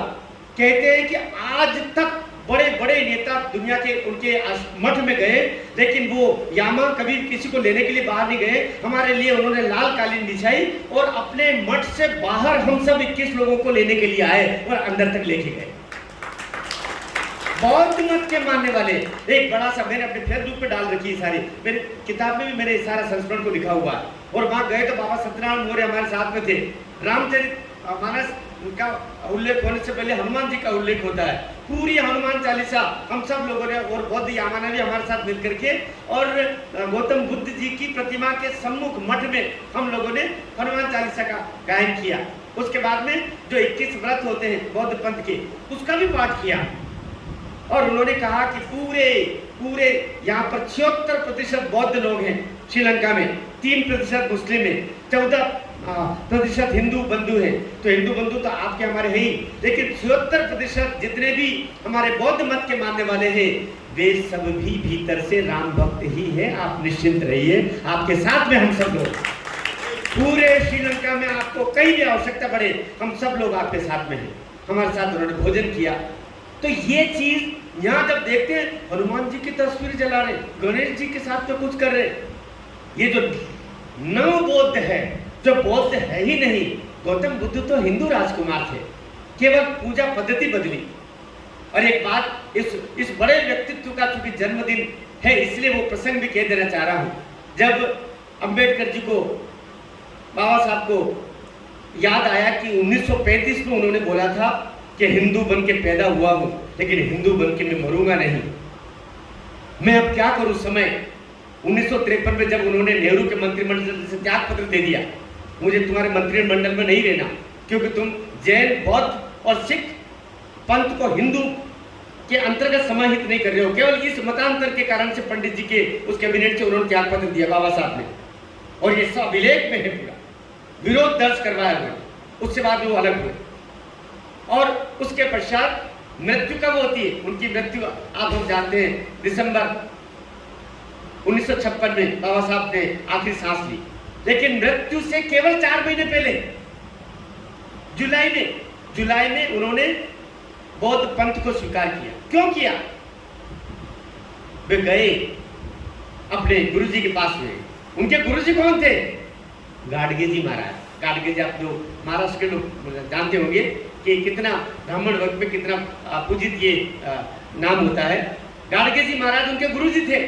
कहते हैं कि आज तक बड़े बड़े नेता दुनिया के उनके मठ में गए, लेकिन वो यामा कभी किसी को लेने के लिए बाहर नहीं गए। हमारे लिए उन्होंने लाल कालीन बिछाई और अपने मठ से बाहर हम सब 21 लोगों को लेने के लिए आए और अंदर तक लेके गए। बौद्ध मत के मानने वाले, एक बड़ा सा मैंने अपने फेसबुक पे डाल रखी है सारी, मेरी किताब में भी मेरे सारा संस्करण को लिखा हुआ है। और वहां गए तो बाबा सत्यनारायण मौर्य हमारे साथ में थे। रामचरितमानस का उल्लेख होने से पहले हनुमान जी का उल्लेख होता है। पूरी हनुमान चालीसा हम सब लोगों ने और बौद्ध यामा ने भी हमारे साथ मिलकर के, और गौतम बुद्ध जी की प्रतिमा के सम्मुख मठ में हम लोगों ने हनुमान चालीसा का गायन किया। उसके बाद में जो 21 व्रत होते हैं बौद्ध पंथ के, उसका भी पाठ किया। और उन्होंने कहा कि पूरे यहाँ पर 76% बौद्ध लोग हैं श्रीलंका में, 3% मुस्लिम है, 14% हिंदू बंधु हैं। तो हिंदू बंधु तो आपके हमारे हैं ही, लेकिन 76% जितने भी हमारे बौद्ध मत के मानने वाले हैं, वे सब भी भीतर से राम भक्त ही है। आप निश्चिंत रहिए, आपके साथ में हम सब लोग, पूरे श्रीलंका में आपको कहीं भी आवश्यकता पड़े, हम सब लोग आपके साथ में हैं। हमारे साथ उन्होंने भोजन किया। तो ये चीज यहाँ जब देखते हैं, हनुमान जी की तस्वीर जला रहे, गणेश जी के साथ तो कुछ कर रहे, ये जो नव बौद्ध है, जो बौद्ध है ही नहीं। गौतम बुद्ध तो हिंदू राजकुमार थे, केवल पूजा पद्धति बदली। और एक बात, इस बड़े व्यक्तित्व का चूंकि जन्मदिन है, इसलिए वो प्रसंग भी कह देना चाह रहा हूं। जब अंबेडकर जी को, बाबा साहब को याद आया कि 1935 में उन्होंने बोला था कि हिंदू बन के पैदा हुआ हूं, लेकिन हिंदू बन के मैं मरूंगा नहीं, मैं अब क्या करूं। समय 1953 में जब उन्होंने नेहरू के मंत्रिमंडल से त्याग पत्र दे दिया, मुझे तुम्हारे मंत्रिमंडल में नहीं रहना, क्योंकि तुम जैन, बौद्ध और सिख पंथ को हिंदू के अंतर्गत समाहित नहीं कर रहे हो। केवल इस मतांतर के कारण से पंडित जी के उस कैबिनेट से उन्होंने त्याग पत्र दिया बाबा साहब ने, और ये सब अभिलेख में है, पूरा विरोध दर्ज करवाया हुआ। उसके बाद में वो अलग हुए, और उसके पश्चात मृत्यु कब होती है, उनकी मृत्यु आप लोग जानते हैं, दिसंबर 1956 में बाबा साहब ने आखिरी सांस ली। लेकिन मृत्यु से केवल 4 महीने पहले जुलाई में उन्होंने बौद्ध पंथ को स्वीकार किया। क्यों किया? वे गए अपने गुरुजी के पास में। उनके गुरुजी कौन थे? गाडगे जी महाराज। गाडगे जी आप जो महाराष्ट्र के लोग जानते होंगे कि कितना ब्राह्मण वर्ग में कितना पूजित ये नाम होता है। गाडगे जी महाराज उनके गुरुजी थे।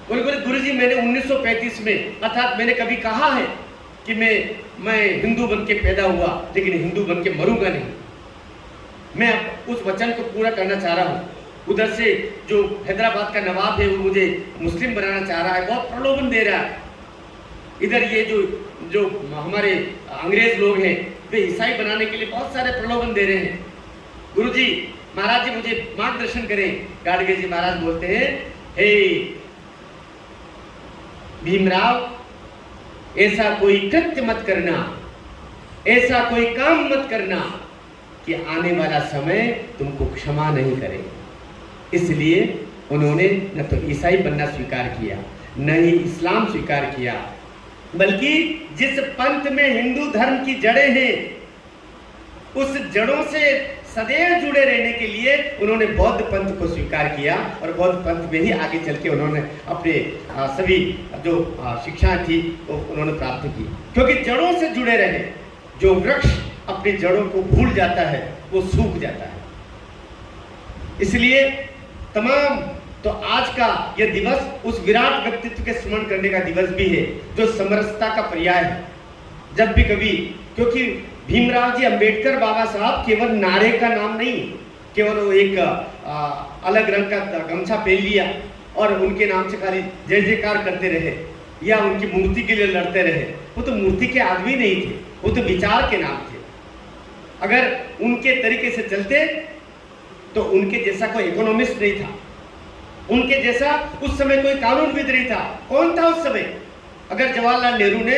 बोले गुरुजी मैंने 1935 में, अर्थात मैंने कभी कहा है कि मैं हिंदू बन के पैदा हुआ, लेकिन हिंदू बन के मरूंगा नहीं। मैं उस वचन को पूरा करना चाह रहा हूँ। उधर से जो हैदराबाद का नवाब है वो मुझे मुस्लिम बनाना चाह रहा है, बहुत प्रलोभन दे रहा है। इधर ये जो हमारे अंग्रेज लोग हैं वे ईसाई बनाने के लिए बहुत सारे प्रलोभन दे रहे हैं। गुरुजी महाराज जी मुझे मार्गदर्शन करें। गाडगे जी महाराज बोलते हैं, हे भीमराव, ऐसा कोई कृत्य मत करना, ऐसा कोई काम मत करना कि आने वाला समय तुमको क्षमा नहीं करे। इसलिए उन्होंने न तो ईसाई बनना स्वीकार किया, न ही इस्लाम स्वीकार किया, बल्कि जिस पंथ में हिंदू धर्म की जड़ें हैं उस जड़ों से सदैव जुड़े रहने के लिए उन्होंने बौद्ध पंथ को स्वीकार किया और बौद्ध पंथ में ही आगे चल के उन्होंने अपने सभी जो शिक्षा थी वो उन्होंने प्राप्त की। क्योंकि जड़ों से जुड़े रहे, जो वृक्ष अपनी जड़ों को भूल जाता है वो सूख जाता है। इसलिए तमाम तो आज का यह दिवस उस विराट व्यक्तित्व के स्मरण करने का दिवस भी है जो समरसता का पर्याय है। जब भी कभी, क्योंकि भीमराव जी अंबेडकर बाबा साहब केवल नारे का नाम नहीं, केवल वो एक अलग रंग का गमछा पहन लिया और उनके नाम से खाली जय जयकार करते रहे या उनकी मूर्ति के लिए लड़ते रहे, वो तो मूर्ति के आदमी नहीं थे, वो तो विचार के नाम थे। अगर उनके तरीके से चलते तो उनके जैसा कोई इकोनॉमिस्ट नहीं था, उनके जैसा उस समय कोई कानूनविद नहीं था। कौन था उस समय? अगर जवाहरलाल नेहरू ने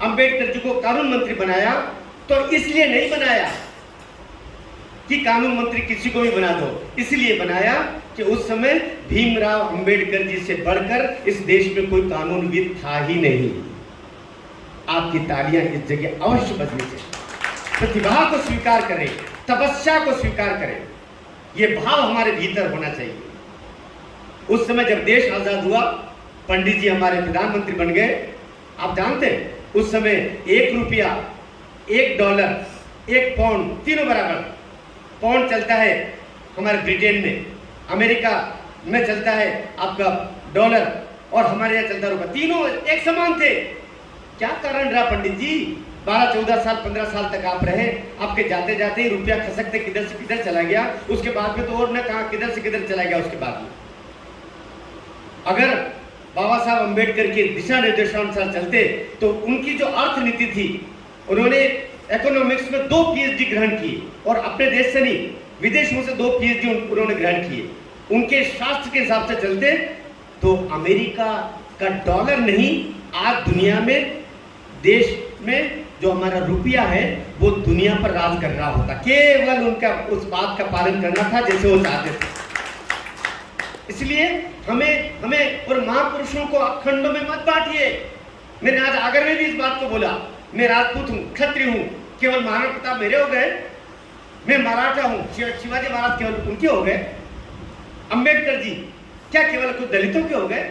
अंबेडकर जी को कानून मंत्री बनाया तो इसलिए नहीं बनाया कि कानून मंत्री किसी को भी बना दो, इसलिए बनाया कि उस समय भीमराव अंबेडकर जी से बढ़कर इस देश में कोई कानूनविद था ही नहीं। आपकी तालियां इस जगह अवश्य बजनी चाहिए। प्रतिभा को स्वीकार करें, तपस्या को स्वीकार करें, यह भाव हमारे भीतर होना चाहिए। उस समय जब देश आजाद हुआ, पंडित जी हमारे प्रधानमंत्री बन गए। आप जानते हैं उस समय 1 रुपया, 1 डॉलर, 1 पाउंड तीनों बराबर। पाउंड चलता है हमारे ब्रिटेन में, अमेरिका में चलता है आपका डॉलर और हमारे यहाँ चलता रुपया, तीनों एक समान थे। क्या कारण रहा पंडित जी? 12, 14 साल, 15 साल तक आप रहे, आपके जाते जाते ही रुपया खसकते किधर से किधर चला गया। उसके बाद में तो और न कहा किधर से किधर चला गया। उसके बाद में अगर बाबा साहब अंबेडकर के दिशा निर्देशानुसार चलते तो उनकी जो अर्थनीति थी, उन्होंने इकोनॉमिक्स में 2 पीएचडी ग्रहण किए और अपने देश से नहीं विदेशों से 2 पीएचडी उन्होंने ग्रहण किए। उनके शास्त्र के हिसाब से चलते तो अमेरिका का डॉलर नहीं, आज दुनिया में देश में जो हमारा रुपया है वो दुनिया पर राज कर रहा होता। केवल उनका उस बात का पालन करना था जैसे वो चाहते थे। इसलिए हमें और महापुरुषों को खंडों में मत बांटिए। मैंने आज आगर में भी इस बात को बोला, मैं राजपूत हूँ, क्षत्रिय हूँ, केवल महाराणा प्रताप मेरे हो गए, मैं मराठा हूँ, शिवाजी महाराज केवल उनके हो गए, अंबेडकर जी क्या केवल कुछ दलितों के हो गए?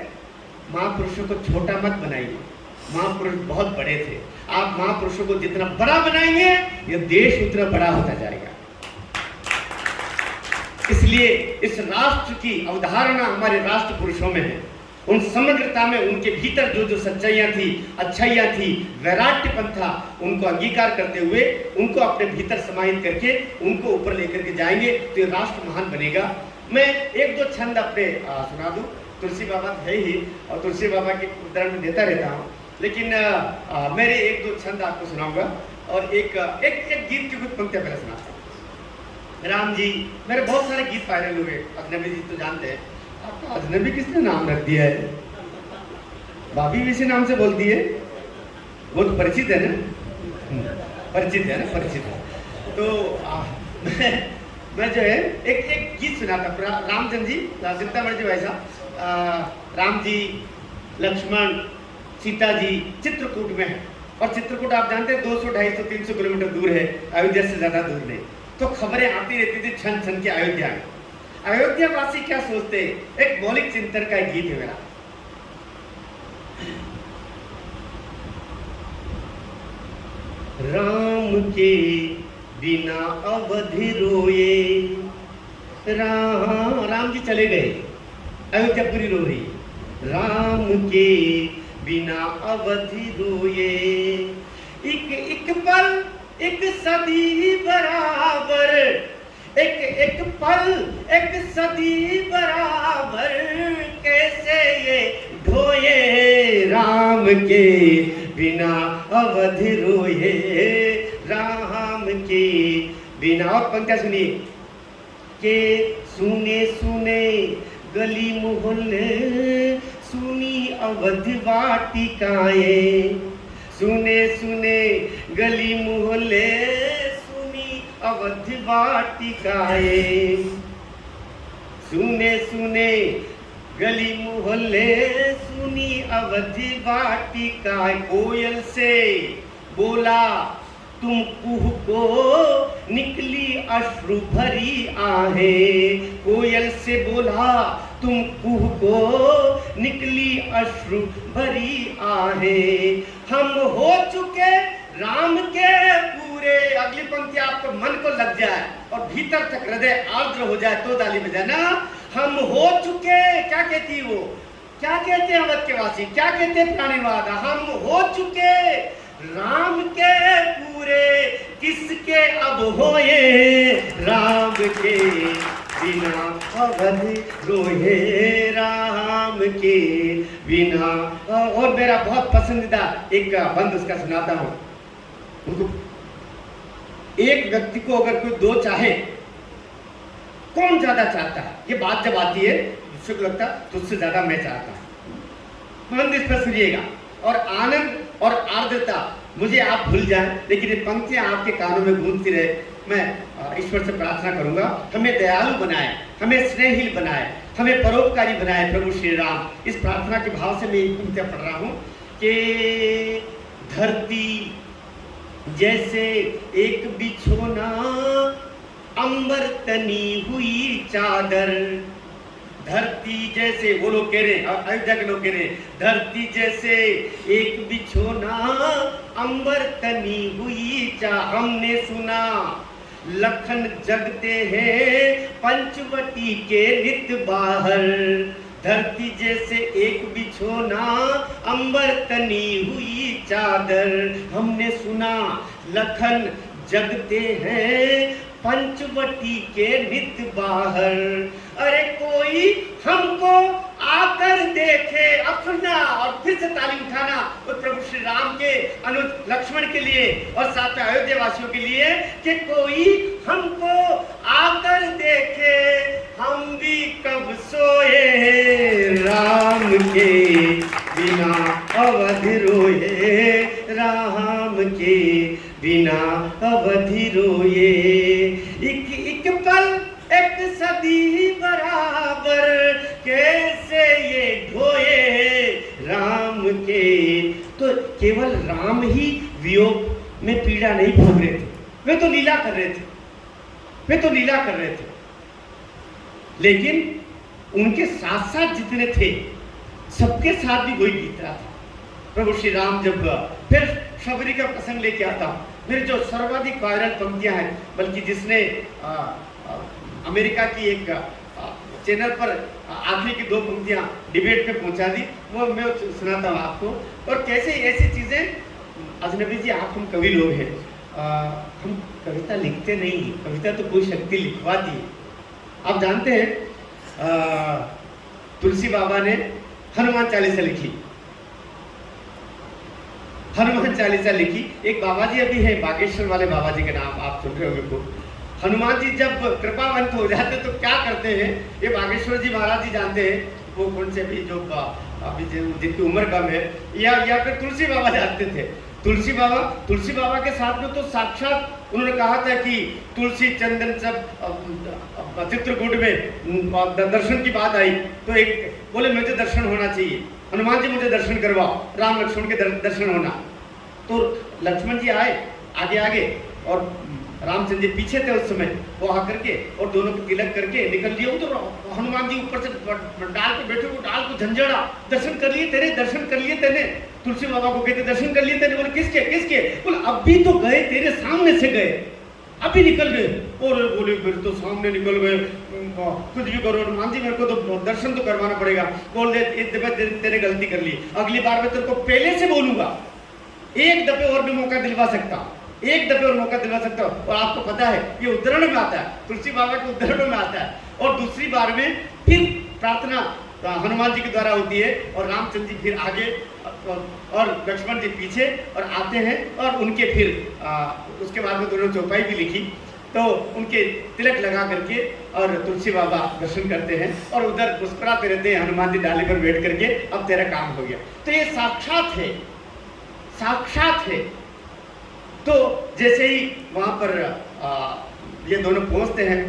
महापुरुषों को छोटा मत बनाइए, महापुरुष बहुत बड़े थे। आप महापुरुषों को जितना बड़ा बनाएंगे यह देश उतना बड़ा होता जाएगा। इसलिए इस राष्ट्र की अवधारणा हमारे राष्ट्र पुरुषों में है। उन समग्रता में उनके भीतर जो जो सच्चाइयाँ थी, अच्छाइयाँ थी, वैराग्यपन था, उनको अंगीकार करते हुए उनको अपने भीतर समाहित करके उनको ऊपर लेकर के जाएंगे तो ये राष्ट्र महान बनेगा। मैं 1-2 छंद अपने सुना दूं। तुलसी बाबा है ही और तुलसी बाबा के उदाहरण में देता रहता हूँ, लेकिन मेरे 1-2 छंद आपको सुनाऊंगा और एक गीत की कुछ पंक्तियाँ पहले सुनाता हूँ। राम जी, मेरे बहुत सारे गीत वायरल हुए। अजनबी जी तो जानते हैं। आपका अजनबी किसने नाम रख दिया है? भाभी भी इसी नाम से बोलती है, बहुत परिचित है ना? परिचित है ना? परिचित है। तो मैं जो है एक गीत सुनाता। रामचंद्र जी, सीतामढ़ी जी भाई साहब, राम जी, लक्ष्मण, सीता जी चित्रकूट में है और चित्रकूट आप जानते हैं 200, 250, 300 किलोमीटर दूर है, अयोध्या से ज्यादा दूर नहीं। तो खबरें आती रहती थी छन छन के अयोध्या में। अयोध्या वासी क्या सोचते? एक मौलिक चिंतन का एक गीत है मेरा। राम के बिना अवधि रोए। राम जी चले गए, अयोध्या पूरी रो रही है। राम के बिना अवधि रोए। एक एक पल एक सदी बराबर, एक एक पल एक सदी बराबर, कैसे ये ढोए राम के बिना अवधि रोए, राम के बिना। और पंक्तियां सुनिए के सुने सुने गली मोहल्ले, सुनी अवधि वाटिकाएं, सुने सुने गली मोहल्ले, सुनी अवधि वाटिकाएं, सुने सुने गली मोहल्ले, सुनी अवधि वाटिकाएं। कोयल से बोला तुम कुह को, निकली अश्रु भरी आहें, कोयल से बोला तुम कुह को, निकली अश्रु भरी आहें। हम हो चुके राम के पूरे। अगली पंक्ति आपको मन को लग जाए और भीतर तक हृदय आर्द्र हो जाए तो ताली बजाना। हम हो चुके, क्या कहती वो, क्या कहते हैं अवध के वासी, क्या कहते हैं प्राणीवाद, हम हो चुके राम के पूरे, किसके अब होए राम के बिना अवधि रोए, राम के बिना। और मेरा बहुत पसंदीदा एक बंद उसका सुनाता हूं। एक व्यक्ति को अगर कोई दो चाहे, कौन ज्यादा चाहता है? ये बात जब आती है दूसरे को लगता है तुझसे ज्यादा मैं चाहता हूं। बंद इस पर सुनिएगा। और आनंद और आर्द्रता मुझे आप भूल जाएं, लेकिन ये पंक्तियां आपके कानों में गूंजती रहे। मैं ईश्वर से प्रार्थना करूंगा हमें दयालु बनाए, हमें स्नेहिल बनाए, हमें परोपकारी बनाए प्रभु श्री राम। इस प्रार्थना के भाव से मैं ये पंक्तियां पढ़ रहा हूं कि धरती जैसे एक बिछोना, अंबर तनी हुई चादर, धरती जैसे, वो लोग कह रहे हैं, अयोध्या के लोग कह रहे हैं, धरती जैसे एक बिछोना, अंबर तनी हुई हमने सुना लखन जगते हैं पंचवटी के नित बाहर, धरती जैसे एक बिछोना, अंबर तनी हुई चादर, हमने सुना लखन जगते हैं पंचवटी के नित बाहर। अरे कोई हमको आकर देखे अपना। और फिर से ताली उठाना और प्रभु श्री राम के अनुज लक्ष्मण के लिए और साथ में अयोध्या वासियों के लिए कि कोई हमको आकर देखे, हम भी कब सोए राम के बिना अवधि रोए, राम के बिना अवधि रोए। एक एक पल एक सदी बराबर, कैसे ये ढोए राम के। तो केवल राम ही वियोग में पीड़ा नहीं भोग रहे थे, वे तो लीला कर रहे थे, वे तो लीला कर रहे थे। लेकिन उनके साथ साथ जितने थे सबके साथ भी वही बीत रहा था। प्रभु श्री राम जब फिर शबरी का प्रसंग लेके आता हूं, मेरे जो सर्वाधिक वायरल पंक्तियां हैं, बल्कि जिसने अमेरिका की एक चैनल पर आखिरी की दो पंक्तियां डिबेट पे पहुंचा दी, वो मैं सुनाता हूं आपको। और कैसे ऐसी चीजें, अजनबी जी आप हम कवि लोग हैं, हम कविता लिखते नहीं हैं, कविता तो कोई शक्ति लिखवाती है। आप जानते हैं तुलसी बाबा ने हनुमान चालीसा लिखी, हनुमान चालीसा लिखी। एक बाबा जी अभी है, बागेश्वर वाले बाबा जी के नाम आप सुन रहे होंगे को। हनुमान जी जब कृपावंत हो जाते तो क्या करते हैं, ये बागेश्वर जी महाराज जी जानते हैं, वो कौन से भी जो अभी जिनकी उम्र कम है, या फिर तुलसी बाबा जानते थे। तुलसी बाबा के साथ में तो साक्षात उन्होंने कहा था कि तुलसी चंदन सब चित्रकूट में दर्शन की बात आई तो एक बोले मुझे दर्शन होना चाहिए, हनुमान जी मुझे दर्शन करवाओ, राम लक्ष्मण के दर्शन होना। तो लक्ष्मण जी आए आगे आगे और रामचंद्र जी पीछे थे उस समय, वो आकर के और दोनों को तिलक करके निकल लिए। तो हनुमान जी ऊपर से डाल पे बैठे, वो डाल को झंझड़ा, दर्शन कर लिए तेरे, दर्शन कर लिए तेने। तुलसी बाबा को कहते दर्शन कर लिए तेने, बोले किसके किसके, बोले अभी तो गए तेरे सामने से गए, अभी निकल गए। और बोले फिर तो सामने निकल गए, कुछ भी करो हनुमान जी, मेरे को तो दर्शन तो करवाना पड़ेगा। बोल दे इस दफे तेरे गलती कर ली, अगली बार मैं तेरे को पहले से बोलूंगा, एक दफे और भी मौका दिलवा सकता हूँ, एक दफे और मौका दिलवा सकता हूँ। और आपको पता है ये उद्धरण में आता है, तुलसी बाबा के उद्धरणों में आता है। और दूसरी बार में फिर प्रार्थना हनुमान जी के द्वारा होती है और रामचंद्र जी फिर आगे और लक्ष्मण जी पीछे और आते हैं। और उनके फिर उसके बाद में दोनों चौपाई भी लिखी, तो उनके तिलक लगा करके और तुलसी बाबा दर्शन करते हैं और उधर मुस्कुराते रहते हैं हनुमान जी डाली पर बैठ करके, अब तेरा काम हो गया। तो ये साक्षात है, साक्षात है। तो जैसे ही वहां पर ये दोनों पहुंचते हैं,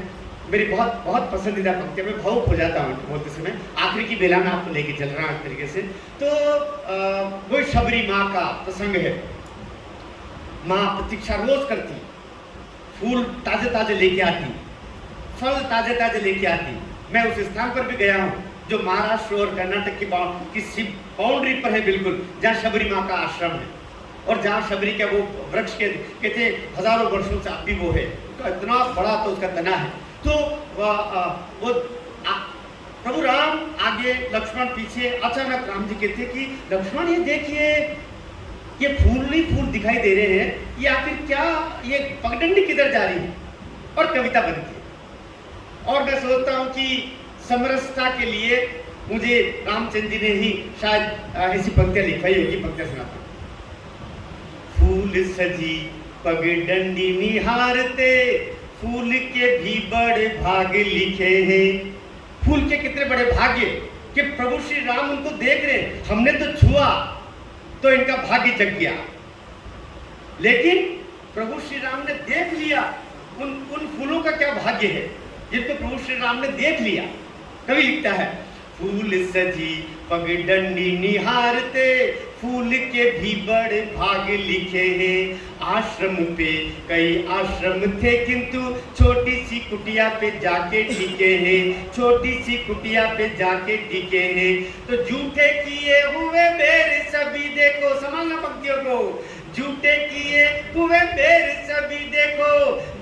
मेरी बहुत बहुत पसंदीदा पंक्ति, मैं भावुक हो जाता हूँ बोलते समय, आखिरी की बेला में आपको लेके चल रहा हूँ एक तरीके से। तो वो शबरी माँ का प्रसंग है। माँ प्रतीक्षा रोज करती, फूल ताजे ताजे लेके आती, फल ताजे ताजे लेके आती। मैं उस स्थान पर भी गया हूँ जो महाराष्ट्र और कर्नाटक की बाउंड्री पर है बिल्कुल, जहाँ शबरी माँ का आश्रम है और जहाँ शबरी का वो वृक्ष के कहते हजारों वर्षों से अभी वो है, तो इतना बड़ा तो उसका तना है। तो वो प्रभु राम आगे, लक्ष्मण पीछे। अचानक राम जी कहते कि लक्ष्मण ये देखिए, ये फूल ही फूल दिखाई दे रहे हैं, ये आखिर क्या, ये पगडंडी किधर जा रही है। और कविता बनती है। और मैं सोचता हूँ कि समरसता के लिए मुझे रामचंद्र जी ने ही शायद ऐसी पंक्तियां लिखवाई होगी। पंक्तियां सुनाता हूँ। फूल सजी पगडंडी निहारते, फूल के भी बड़े भाग्य लिखे हैं। फूल के कितने बड़े भाग्य कि प्रभु श्री राम उनको देख रहे हैं। हमने तो छुआ तो इनका भाग्य जग गया, लेकिन प्रभु श्री राम ने देख लिया। उन फूलों का क्या भाग्य है जिनको प्रभु श्री राम ने देख लिया। कवि लिखता है, फूल सजी पगडंडी निहारते, फूल के भी बड़े भाग लिखे हैं। आश्रम पे कई आश्रम थे, किंतु छोटी सी कुटिया पे जाके टिके हैं, छोटी सी कुटिया पे जाके टिके हैं। तो झूठे किए हुए बेर सभी देखो, संभालना पंक्तियों को, झूठे किए हुए बेर सभी देखो,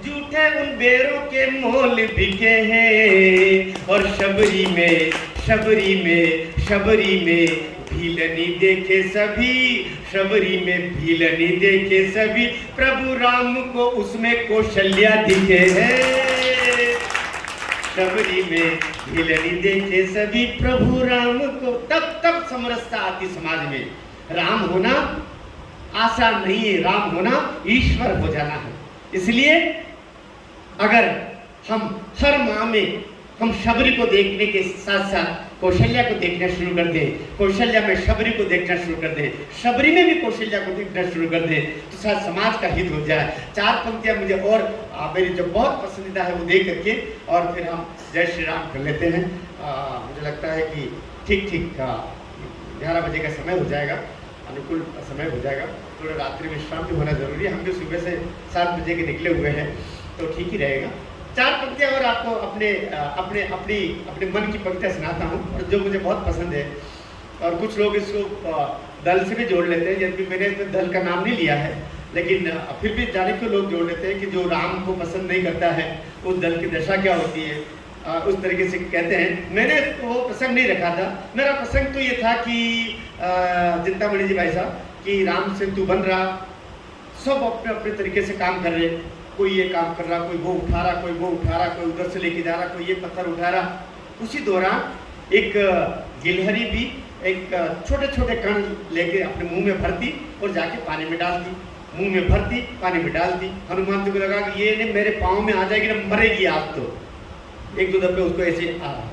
झूठे उन बेरों के मोल बिके हैं। और शबरी में शबरी में शबरी में भीलनी देखे सभी, शबरी में भीलनी देखे सभी, प्रभु राम को उसमें कौशल्या दिखे हैं। शबरी में भीलनी देखे सभी, प्रभु राम को। तब समरसता आती समाज में। राम होना आसान नहीं है, राम होना ईश्वर हो जाना है। इसलिए अगर हम हर माह में हम शबरी को देखने के साथ साथ कौशल्या को देखना शुरू कर दें, कौशल्या में शबरी को देखना शुरू कर दें, शबरी में भी कौशल्या को देखना शुरू कर दें, तो शायद समाज का हित हो जाए। चार पंक्तियां मुझे और मेरी जो बहुत पसंदीदा है वो देख करके और फिर हम जय श्री राम कर लेते हैं। मुझे लगता है कि ठीक 11 बजे का समय हो जाएगा, अनुकूल समय हो जाएगा। थोड़ा रात्रि विश्राम भी होना जरूरी है। हम भी सुबह से 7 बजे के निकले हुए हैं, तो ठीक ही रहेगा। चार पंक्तियां और आपको अपने मन की पंक्तियां सुनाता हूँ, और जो मुझे बहुत पसंद है। और कुछ लोग इसको दल से भी जोड़ लेते हैं, यदि मैंने इसमें दल का नाम नहीं लिया है, लेकिन फिर भी जाने क्यों लोग जोड़ लेते हैं कि जो राम को पसंद नहीं करता है उस दल की दशा क्या होती है, उस तरीके से कहते हैं। मैंने वो प्रसंग नहीं रखा था। मेरा प्रसंग तो ये था कि चिंतामणि जी भाई साहब, कि राम से तू बन रहा, सब अपने अपने तरीके से काम कर रहे। कोई ये काम कर रहा, कोई वो उठा रहा, कोई वो उठा रहा, कोई उधर से लेके जा रहा, कोई ये पत्थर उठा रहा। उसी दौरान एक गिलहरी भी एक छोटे छोटे कण लेके अपने मुंह में भरती और जाके पानी में डालती, मुंह में भरती पानी में डालती। हनुमान जी को लगा कि ये ने मेरे पाँव में आ जाएगी ना, मरेगी आप तो। एक दो दफे उसको ऐसे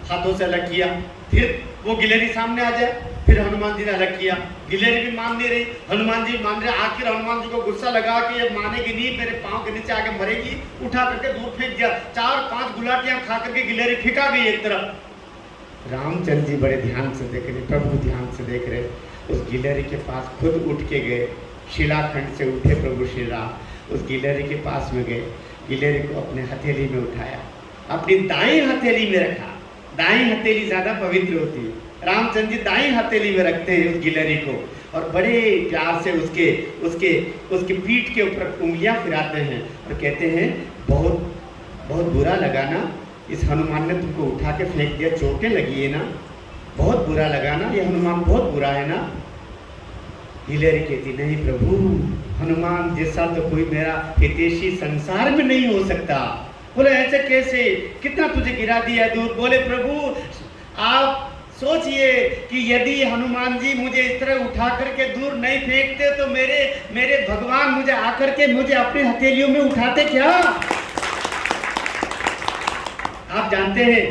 हाथों से अलग किया, फिर वो गिलहरी सामने आ जाए, फिर हनुमान जी ने अलग किया। गिलहरी भी मान नहीं रही, हनुमान जी मान रहे। आखिर हनुमान जी को गुस्सा लगा कि ये मानेगी नहीं, मेरे पाँव के नीचे आके मरेगी, उठा करके दूर फेंक दिया। 4-5 गुलाटियां खा करके गिलहरी फिका गई एक तरफ। रामचंद्र जी बड़े ध्यान से देख रहे, प्रभु ध्यान से देख रहे। उस गिलहरी के पास खुद उठ के गए, शिलाखंड से उठे प्रभु श्री राम, उस गिलहरी के पास में गए, गिलहरी को अपने हथेली में उठाया, अपनी दाई हथेली में रखा। दाई हथेली ज्यादा पवित्र होती है। रामचंद्र जी दाई हथेली में रखते हैं उस गिलहरी को, और बड़े प्यार से उसके पीठ के ऊपर उंगलियां फिराते हैं और कहते हैं, बहुत बहुत बुरा लगा ना, इस हनुमान ने तुमको उठा के फेंक दिया, चोटें लगी है ना, बहुत बुरा लगा ना, ये हनुमान बहुत बुरा है ना। हिलेरी कहती नहीं प्रभु, हनुमान जैसा तो कोई मेरा हितैषी संसार में नहीं हो सकता। बोले ऐसे कैसे, कितना तुझे गिरा दिया दूर। बोले प्रभु आप सोचिए कि यदि हनुमान जी मुझे इस तरह उठा करके दूर नहीं फेंकते तो मेरे भगवान मुझे आकर के मुझे अपने हथेलियों में उठाते क्या। आप जानते हैं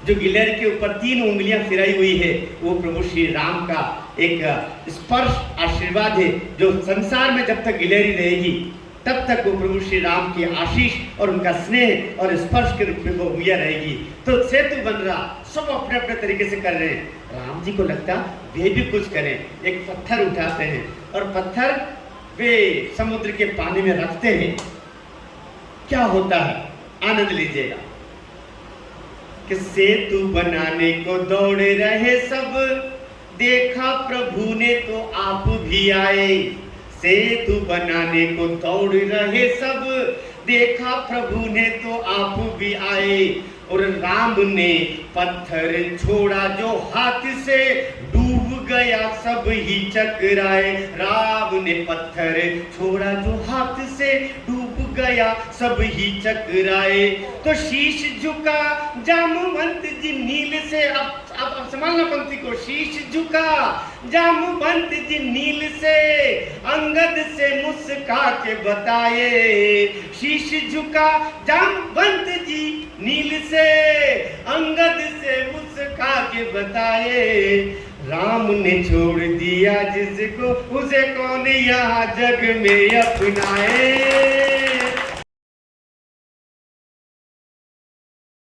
जो गिलहरी के ऊपर 3 उंगलियां फिराई हुई है वो प्रभु श्री राम का एक स्पर्श आशीर्वाद है, जो संसार में जब तक गिलहरी रहेगी तब तक वो प्रभु श्री राम की आशीष और उनका स्नेह और स्पर्श के रूप में वो हुआ रहेगी। तो सेतु बन रहा, सब अपने अपने तरीके से कर रहे हैं। राम जी को लगता वे भी कुछ करें, एक पत्थर उठाते हैं और पत्थर वे समुद्र के पानी में रखते हैं। क्या होता है आनंद लीजिएगा कि सेतु बनाने को दौड़े रहे सब, देखा प्रभु ने तो आप भी आए। सेतु बनाने को दौड़ रहे सब, देखा प्रभु ने तो आप भी आए। और राम ने पत्थर छोड़ा जो हाथ से, डूब गया सब ही चकराए। राम ने पत्थर छोड़ा जो हाथ से, डूब गया सब ही चकराए। तो शीश झुका जामवंत जी नील से, अब संभालना पंक्ति को। शीश झुका जामवंत जी नील से, अंगद से मुस्का के बताए। शीश झुका जामवंत जी नील से, अंगद से मुस्का के बताए। राम ने छोड़ दिया जिसको, उसे कौन यहाँ जग में अपनाए।